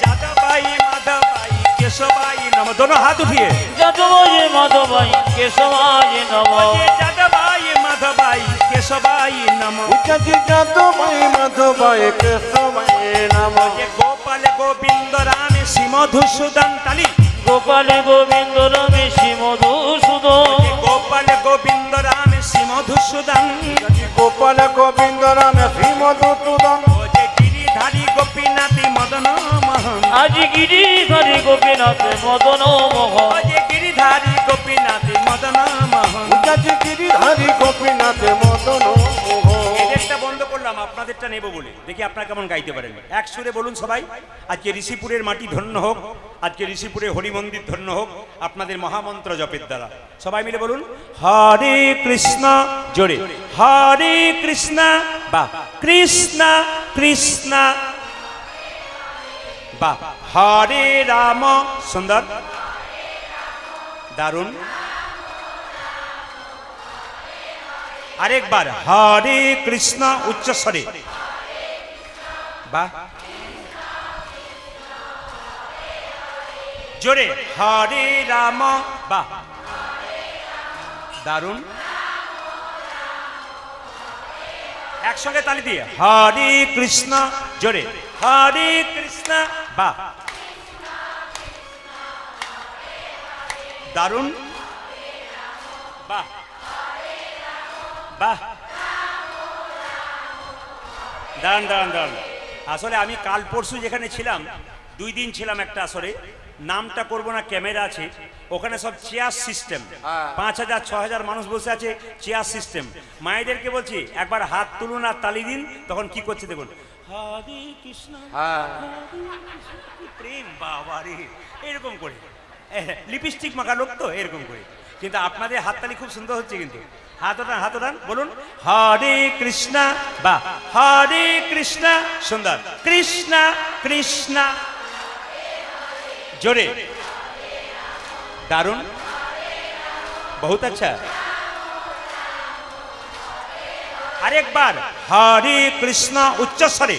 যাদবাই মাধবাই কেশবাই নম। দোনো হাত উঠিয়ে যাদবায় মাধবায় কেশবায় নম। যাদবাই মাধবাই কেশবাই নম। যাদবায় মাধবায় কেশবায় নম। গোপাল গোবিন্দ রাম শ্রী মধুসূদন। তালি। গোপাল গোবিন্দ রাম শ্রী মধুসূদন। গোপাল গোবিন্দ রাম শ্রী মধুসূদন। গোপাল গোবিন্দ রাম শ্রী মধুসূদন। গিরিধারী গোপীনাথী মদন মোহন। আজ গিরিধারী গোপীনাথ মদন মোহন। গিরিধারী গোপীনাথ মদন মোহন। উঠেছে গিরিধারী গোপীনাথ মদন মোহন। এদেরটা বন্ধ করলাম, আপনাদেরটা নেব বলে। দেখি আপনারা কেমন গাইতে পারেন। এক সুরে বলুন সবাই। আজকে ঋষিপুরের মাটি ধন্য হোক, আজকে ঋষিপুরে হরি মন্দির ধন্য হোক আপনাদের মহামন্ত্র জপের দ্বারা। সবাই মিলে বলুন হরে কৃষ্ণ, জোরে হরে কৃষ্ণ, বা কৃষ্ণ কৃষ্ণ, বা হরে রাম, সুন্দর, দারুণ। আরেকবার হরে কৃষ্ণ উচ্চস্বরে, বাহ, জোরে হরে রাম, বাহ, দারুণ। একসঙ্গে তালি দিয়ে হরে কৃষ্ণ, জোরে হরে কৃষ্ণ, বাহ, দারুণ, বাহ বাহ, দাঁড়ান দাঁড়ান দাঁড়ান। আসলে আমি কাল পরশু যেখানে ছিলাম, 2 দিন ছিলাম একটা আসরে, নামটা করব না, ক্যামেরা আছে ওখানে, সব চেয়ার সিস্টেম, 5000 6000 মানুষ বসে আছে, চেয়ার সিস্টেম। মায়েদেরকে বলছি একবার হাত তুলুন আর তালি দিন, তখন কি করছে দেখুন, হরে কৃষ্ণ, হরে কৃষ্ণ, কি প্রেম বাবা রে, এরকম করে লিপস্টিক মাখা লোক তো এরকম করে। কিন্তু আপনাদের হাততালি খুব সুন্দর হচ্ছে, কিন্তু হাত ওঠান, হাত ওঠান, বলুন হরে কৃষ্ণ, বা হরে কৃষ্ণ, সুন্দর, কৃষ্ণ কৃষ্ণ, জোরে, দারুণ, বহুত আচ্ছা। আরেকবার হরে কৃষ্ণ উচ্চস্বরে,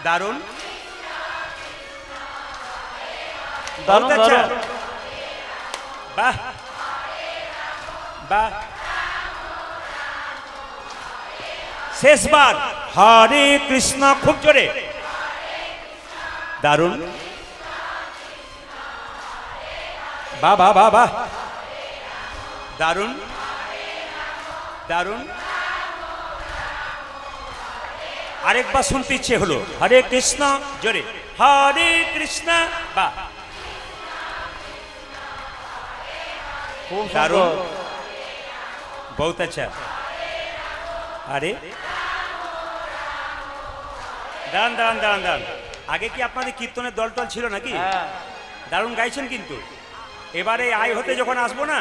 দারুণ, দারুণ, বহুত আচ্ছা, দারুণ। বাহ বাহ। শেষবার হরে কৃষ্ণ, খুব জোরে, দারুণ, বাহ বাহ বাহ বাহ, দারুণ দারুণ। আরেকবার শুনতে ইচ্ছে হলো, হরে কৃষ্ণ, জোরে হরে কৃষ্ণ, বাহ, খুব দারুণ, সুন্দর। বহুত আচ্ছা। আরে দাঁড়ান দাঁড়ান দাঁড়ান দাঁড়ান, আগে কি আপনাদের কীর্তনের দল টল ছিল নাকি? হ্যাঁ, দারুণ গাইছেন, কিন্তু এবারে আয় হতে যখন আসবো না,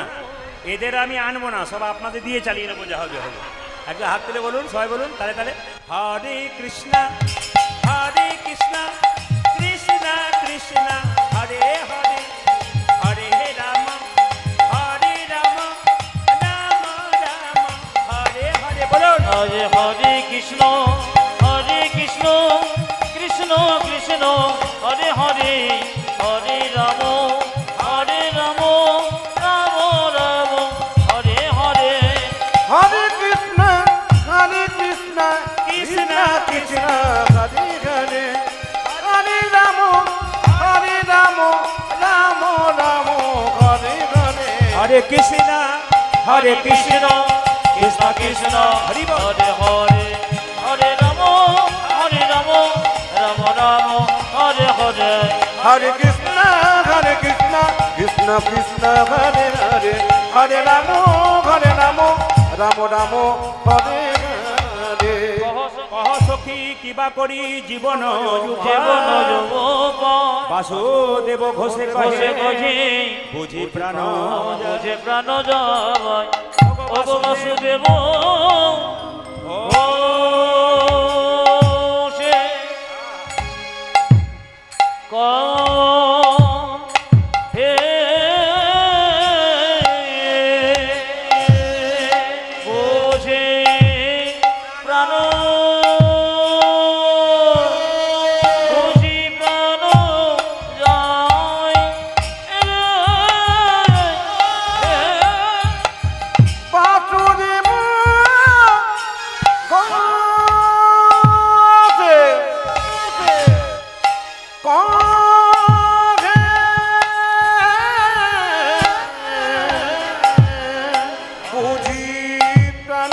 এদের আমি আনবো না, সব আপনাদের দিয়ে চালিয়ে নেবো, যা হবে হবে। একবার হাত তুলে বলুন, সবাই বলুন তালে তালে, হরে কৃষ্ণ, হরে কৃষ্ণ, কৃষ্ণ কৃষ্ণ, হরে হরে, হরে রাম, হরে রাম, রাম রাম, হরে হরে, বলুন হরে হরে কৃষ্ণ, হরে কৃষ্ণ, কৃষ্ণ কৃষ্ণ, হরে হরে, হরে রাম, হরে রাম, রাম রাম, হরে হরে। হরে কৃষ্ণ কৃষ্ণ কৃষ্ণ, হরে হরে, হরে রাম রাম, রাম রাম, হরে হরে। হরে কৃষ্ণ, হরে কৃষ্ণ, কৃষ্ণ কৃষ্ণ, হরি বল। হরে হরে, হরে রাম, হরে রাম, রাম রাম, হরে হরে। হরে কৃষ্ণ কৃষ্ণ কৃষ্ণ, হরে হরে, হরে রাম রাম, রাম রাম, হরে হরে। কহ সখী কিবা করি জীবন জীবন যুবক বাসুদেব ঘোষে ঘোষে কহে, ঘোষে, বুঝি প্রাণ বুঝে প্রাণ যায়, ও গো বাসুদেব, ও সে হে বোঝে প্রাণ, বুঝি প্রাণ যায়, বাসুদেব ঘোষে কহে, বুঝি প্রাণ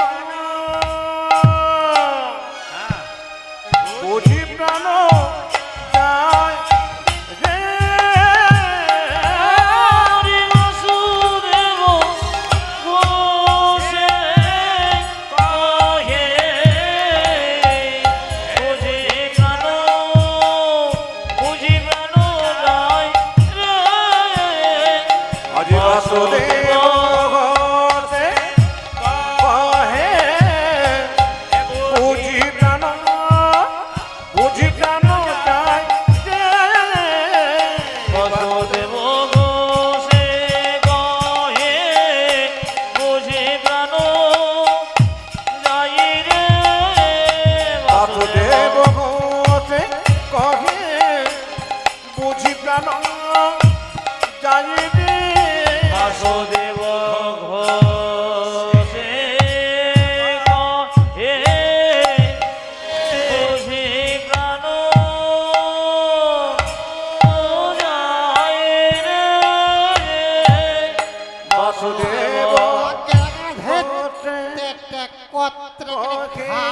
কত্র ধা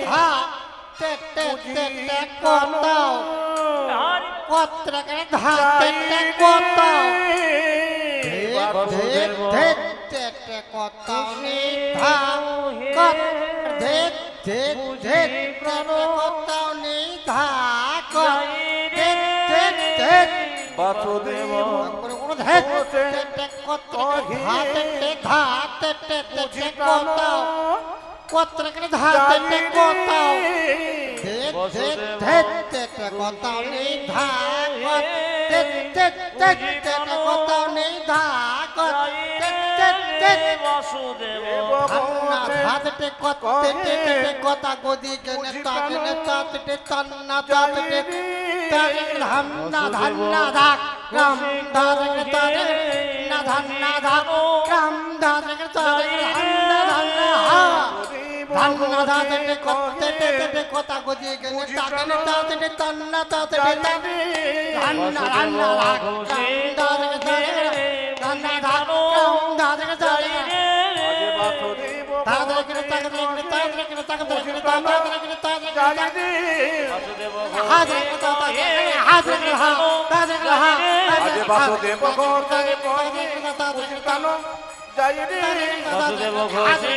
ধা কোতাও কত্র ধা কোতাও কোতাও নি ধা কোতাও নি ধা বাসুদেব কথা গদি কেনে তাকে তাতে তন্না তাতে ধান্না ধান্না ধাক রাম ধারে তারে না ধান্না ধাক রাম ধারে তারে ধান্না ধান্না হা ধান্না ধারে কতে কথা গদি কেনে তাতে তন্না তাতে ধান্না ধান্না ধাক রাম ধারে তারে ধান্না ধাক রাম ধারে তারে বাসুদেব বাসুদেব ঘোষে কয়ে বুঝি ভালো যাই রে আজ বাসুদেব ঘোষে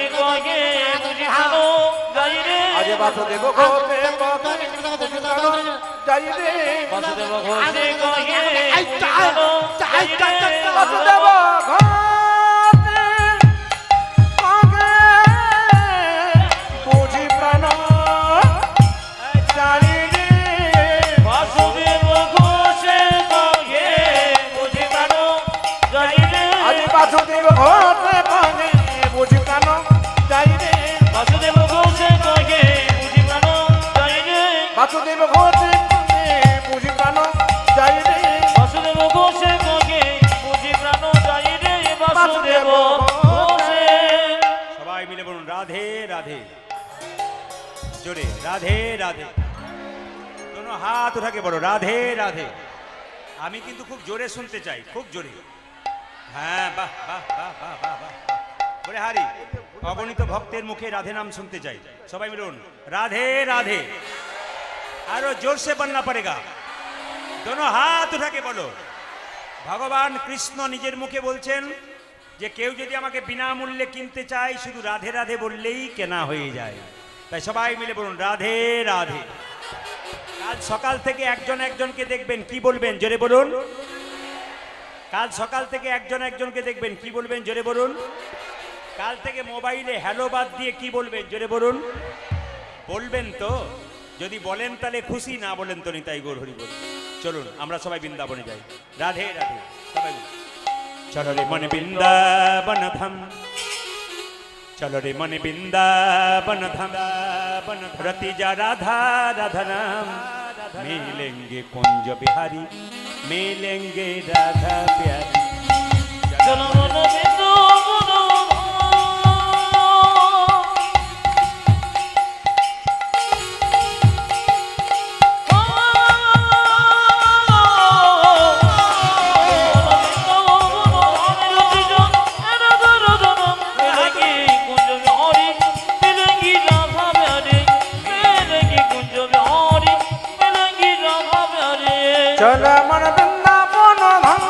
যাই রে বাসুদেব ঘোষে কয়ে বুঝি ভালো যাই রে বাসুদেব বুঝি প্রাণ জানি রে বাসুদেব ঘোষে কয়ে বুঝি ভালো যাই রে আজ বাসুদেব ঘোষে বুঝি প্রাণ যাই রে বাসুদেব ঘোষে কয়ে বুঝি ভালো যাই রে বাসুদেব ঘোষে বুঝি প্রাণ যাই রে বাসুদেব ঘোষে কয়ে বুঝি প্রাণ যাই রে বাসুদেব ঘোষে সবাই মিলে বলুন রাধে রাধে জোরে রাধে রাধে दोनों हाथ उठा के बोलो राधे राधे আমি কিন্তু খুব জোরে শুনতে চাই খুব জোরে হ্যাঁ বাহ বাহ বাহ বাহ বাহ বাহ বলে হারি অগণিত ভক্তের মুখে রাধে নাম শুনতে চাই সবাই মিলুন राधे राधे আরো जोर से बनना पड़ेगा दोनों हाथ उठा के बोलो ভগবান কৃষ্ণ নিজের মুখে বলছেন যে কেউ যদি আমাকে বিনামূল্যে কিনতে চায় শুধু রাধে রাধে বললেই কেনা হয়ে যায় তাই সবাই মিলে বলুন রাধে রাধে কাল সকাল থেকে একজন একজনকে দেখবেন কি বলবেন জোরে বলুন কাল সকাল থেকে একজন একজনকে দেখবেন কি বলবেন জোরে বলুন কাল থেকে মোবাইলে হ্যালো বাদ দিয়ে কি বলবেন জোরে বলুন বলবেন তো যদি বলেন তাহলে খুশি না বলেন তো নিতাই গৌর হরি বল চলুন আমরা সবাই বৃন্দাবনে যাই রাধে রাধে সবাই চলো রে মনে বৃন্দাবন ধাম चलो रे मन बिंदावन धाम रति जा राधा राधा नाम मिलेंगे कुंज बिहारी मिलेंगे राधा प्यारी চলো মন বিন্দু মনো চল মন বৃন্দাবন ধাম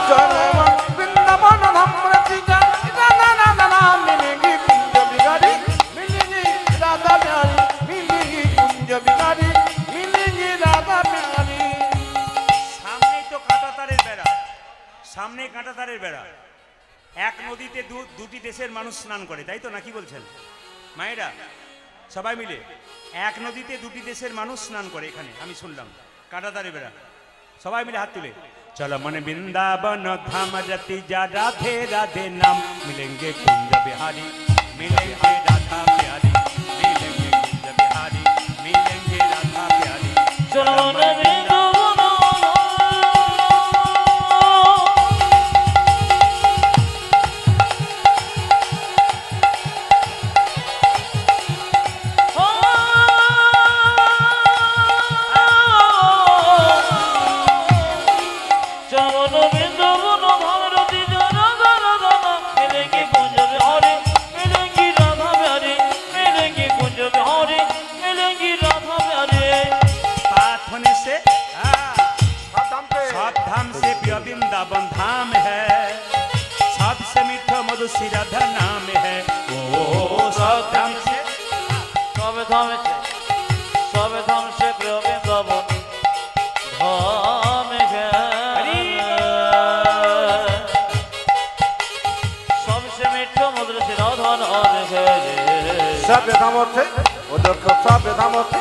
চল মন বৃন্দাবন ধাম রতি যা রাধা রাধা মিলেঙ্গি কুঞ্জ বিহারি মিলেঙ্গি রাধা প্যারি মিলেঙ্গি কুঞ্জ বিহারি মিলেঙ্গি রাধা প্যারি সামনেই তো কাঁটাতারের বেড়া সামনে কাঁটাতারের বেড়া এক নদীতে দুটি দেশের মানুষ স্নান করে তাই তো নাকি বলছেন মায়েরা সবাই মিলে এক নদীতে দুটি দেশের মানুষ স্নান করে এখানে আমি শুনলাম কাঁটাতারের বেড়া সবাই মিলে হাত তুলে चलो मन बिंदावन धाम रति जा राधे राधे नाम मिलेंगे कुंज बिहारी मिलेंगे राधा प्यारी मिलेंगे कुंज बिहारी मिलेंगे राधा प्यारी চলো মন বিন্দু মনো श्री राधा नाम है ओ सब धाम से সবে ধামছে সবে ধামছে প্রিয় বৃন্দাবন ধামে হরি সবসে মিঠো মধুর শ্রী রাধা নাম হে सब धाम से वो देखो सब धाम से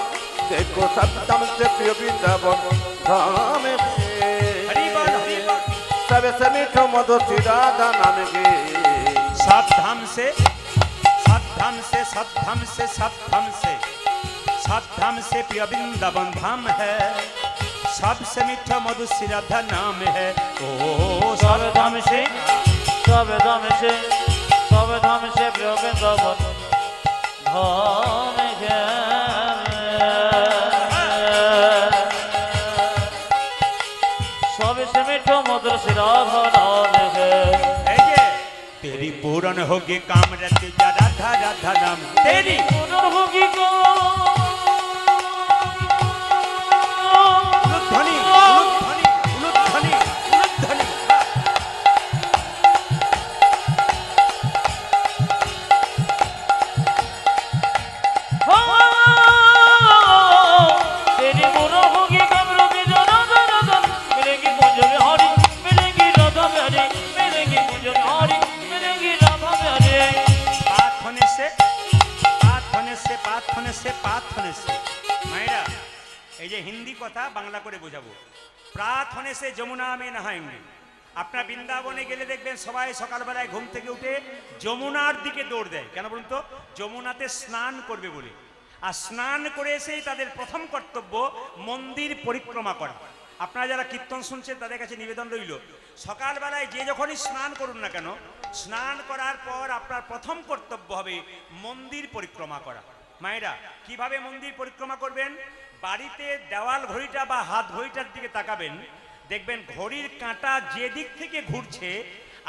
देखो सब धाम से प्रिय वृंदावन धाम हरि बोल हरि बोल सबसे मीठो मधुर श्री राधा नाम के सब धाम से सब धाम से सब धाम से सब धाम से सब धाम से प्रिय वृंदावन धाम है सबसे मीठा मधु श्री राधा नाम है ओ सब সবে ধামছে সবে ধামছে সবে ধামছে প্রিয় বৃন্দাবন ধামে হে সবসে মিঠো মধুর শ্রী রাধা নাম হে है ये तेरी पूर्ण होगी काम रति जा राधा राधा नाम तेरी পুনর্ভোগী গো उलुध्वनि उलुध्वनि उलुध्वनि उलुध्वनि तेरी पुनर्भोगी कमरोगी जना जना जन मिलेगी कुंज में हरी मिलेगी राधा प्यारी मिलेगी कुंज में हरी मिलेगी राधा प्यारी पात होने से पात होने से पात होने से पात होने से मायरा এই যে হিন্দি কথা বাংলা করে বোঝাবো প্রাত होने से যমুনা में नहाएंगे আপনার বৃন্দাবনে গেলে দেখবেন সবাই সকালবেলায় ঘুম থেকে উঠে যমুনার দিকে দৌড় দেয় কেন বলুন তো যমুনাতে স্নান করবে বলে আর স্নান করে এসেই তাদের প্রথম কর্তব্য মন্দির পরিক্রমা করা আপনারা যারা কীর্তন শুনছেন তাদের কাছে নিবেদন রইল সকালবেলায় যে যখনই স্নান করুন না কেন স্নান করার পর আপনার প্রথম কর্তব্য হবে মন্দির পরিক্রমা করা মায়েরা কিভাবে মন্দির পরিক্রমা করবেন বাড়িতে দেওয়াল ঘড়িটা বা হাত ঘড়িটার দিকে তাকাবেন দেখবেন ঘড়ির কাঁটা যে দিক থেকে ঘুরছে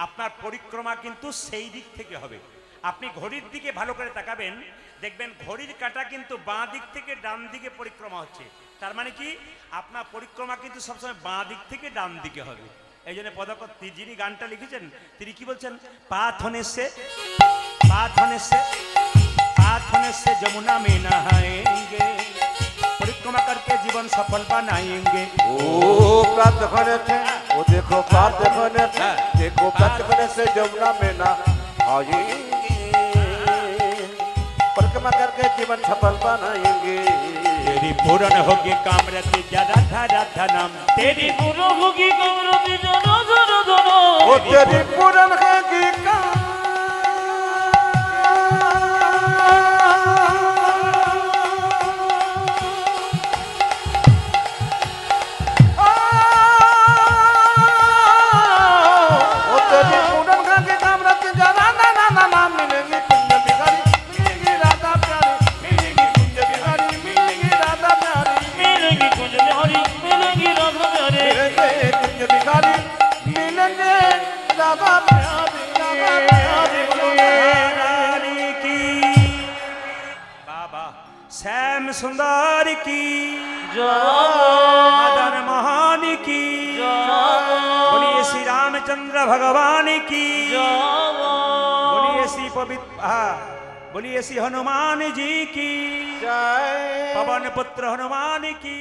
আপনার পরিক্রমা কিন্তু সেই দিক থেকে হবে আপনি ঘড়ির দিকে ভালো করে তাকাবেন দেখবেন ঘড়ির কাঁটা কিন্তু বাঁ দিক থেকে ডান দিকে পরিক্রমা হচ্ছে তার মানে কি আপনার পরিক্রমা কিন্তু সবসময় বাঁ দিক থেকে ডান দিকে হবে এই জন্য পদাকর যিনি গানটা লিখেছেন তিনি কি বলছেন पाथ होने से जमुना में नहाएंगे परिक्रमा करके जीवन सफल बनाएंगे ओ प्रात होने से वो देखो प्रात होने से देखो प्रात होने से जमुना में ना आएंगे परिक्रमा करके जीवन सफल बनाएंगे तेरी पूर्ण होगी कामरति जा राधा राधा नाम तेरी पुनर्भोगी कमरोगी जना जना जना वो तेरी पूरन है की का वो तेरी पूरन है की कामरत जाना ना ना ना ना मिलेंगे कुंज बिहारी मिलेंगी राधा प्यारी मिलेंगी कुंज बिहारी मिलेंगी राधा प्यारी मिलेगी कुंज में हरी मिलेगी राधा प्यारी मिलेंगे कुंज बिहारी मिलेंगे राधा प्यारी राधा प्यारी रानी की बाबा श्याम सुंदर की मदन मोहन की बोलिए श्री रामचंद्र भगवान की बोलिए श्री पवित्र बोलिए श्री हनुमान जी की जय पवन पुत्र हनुमान की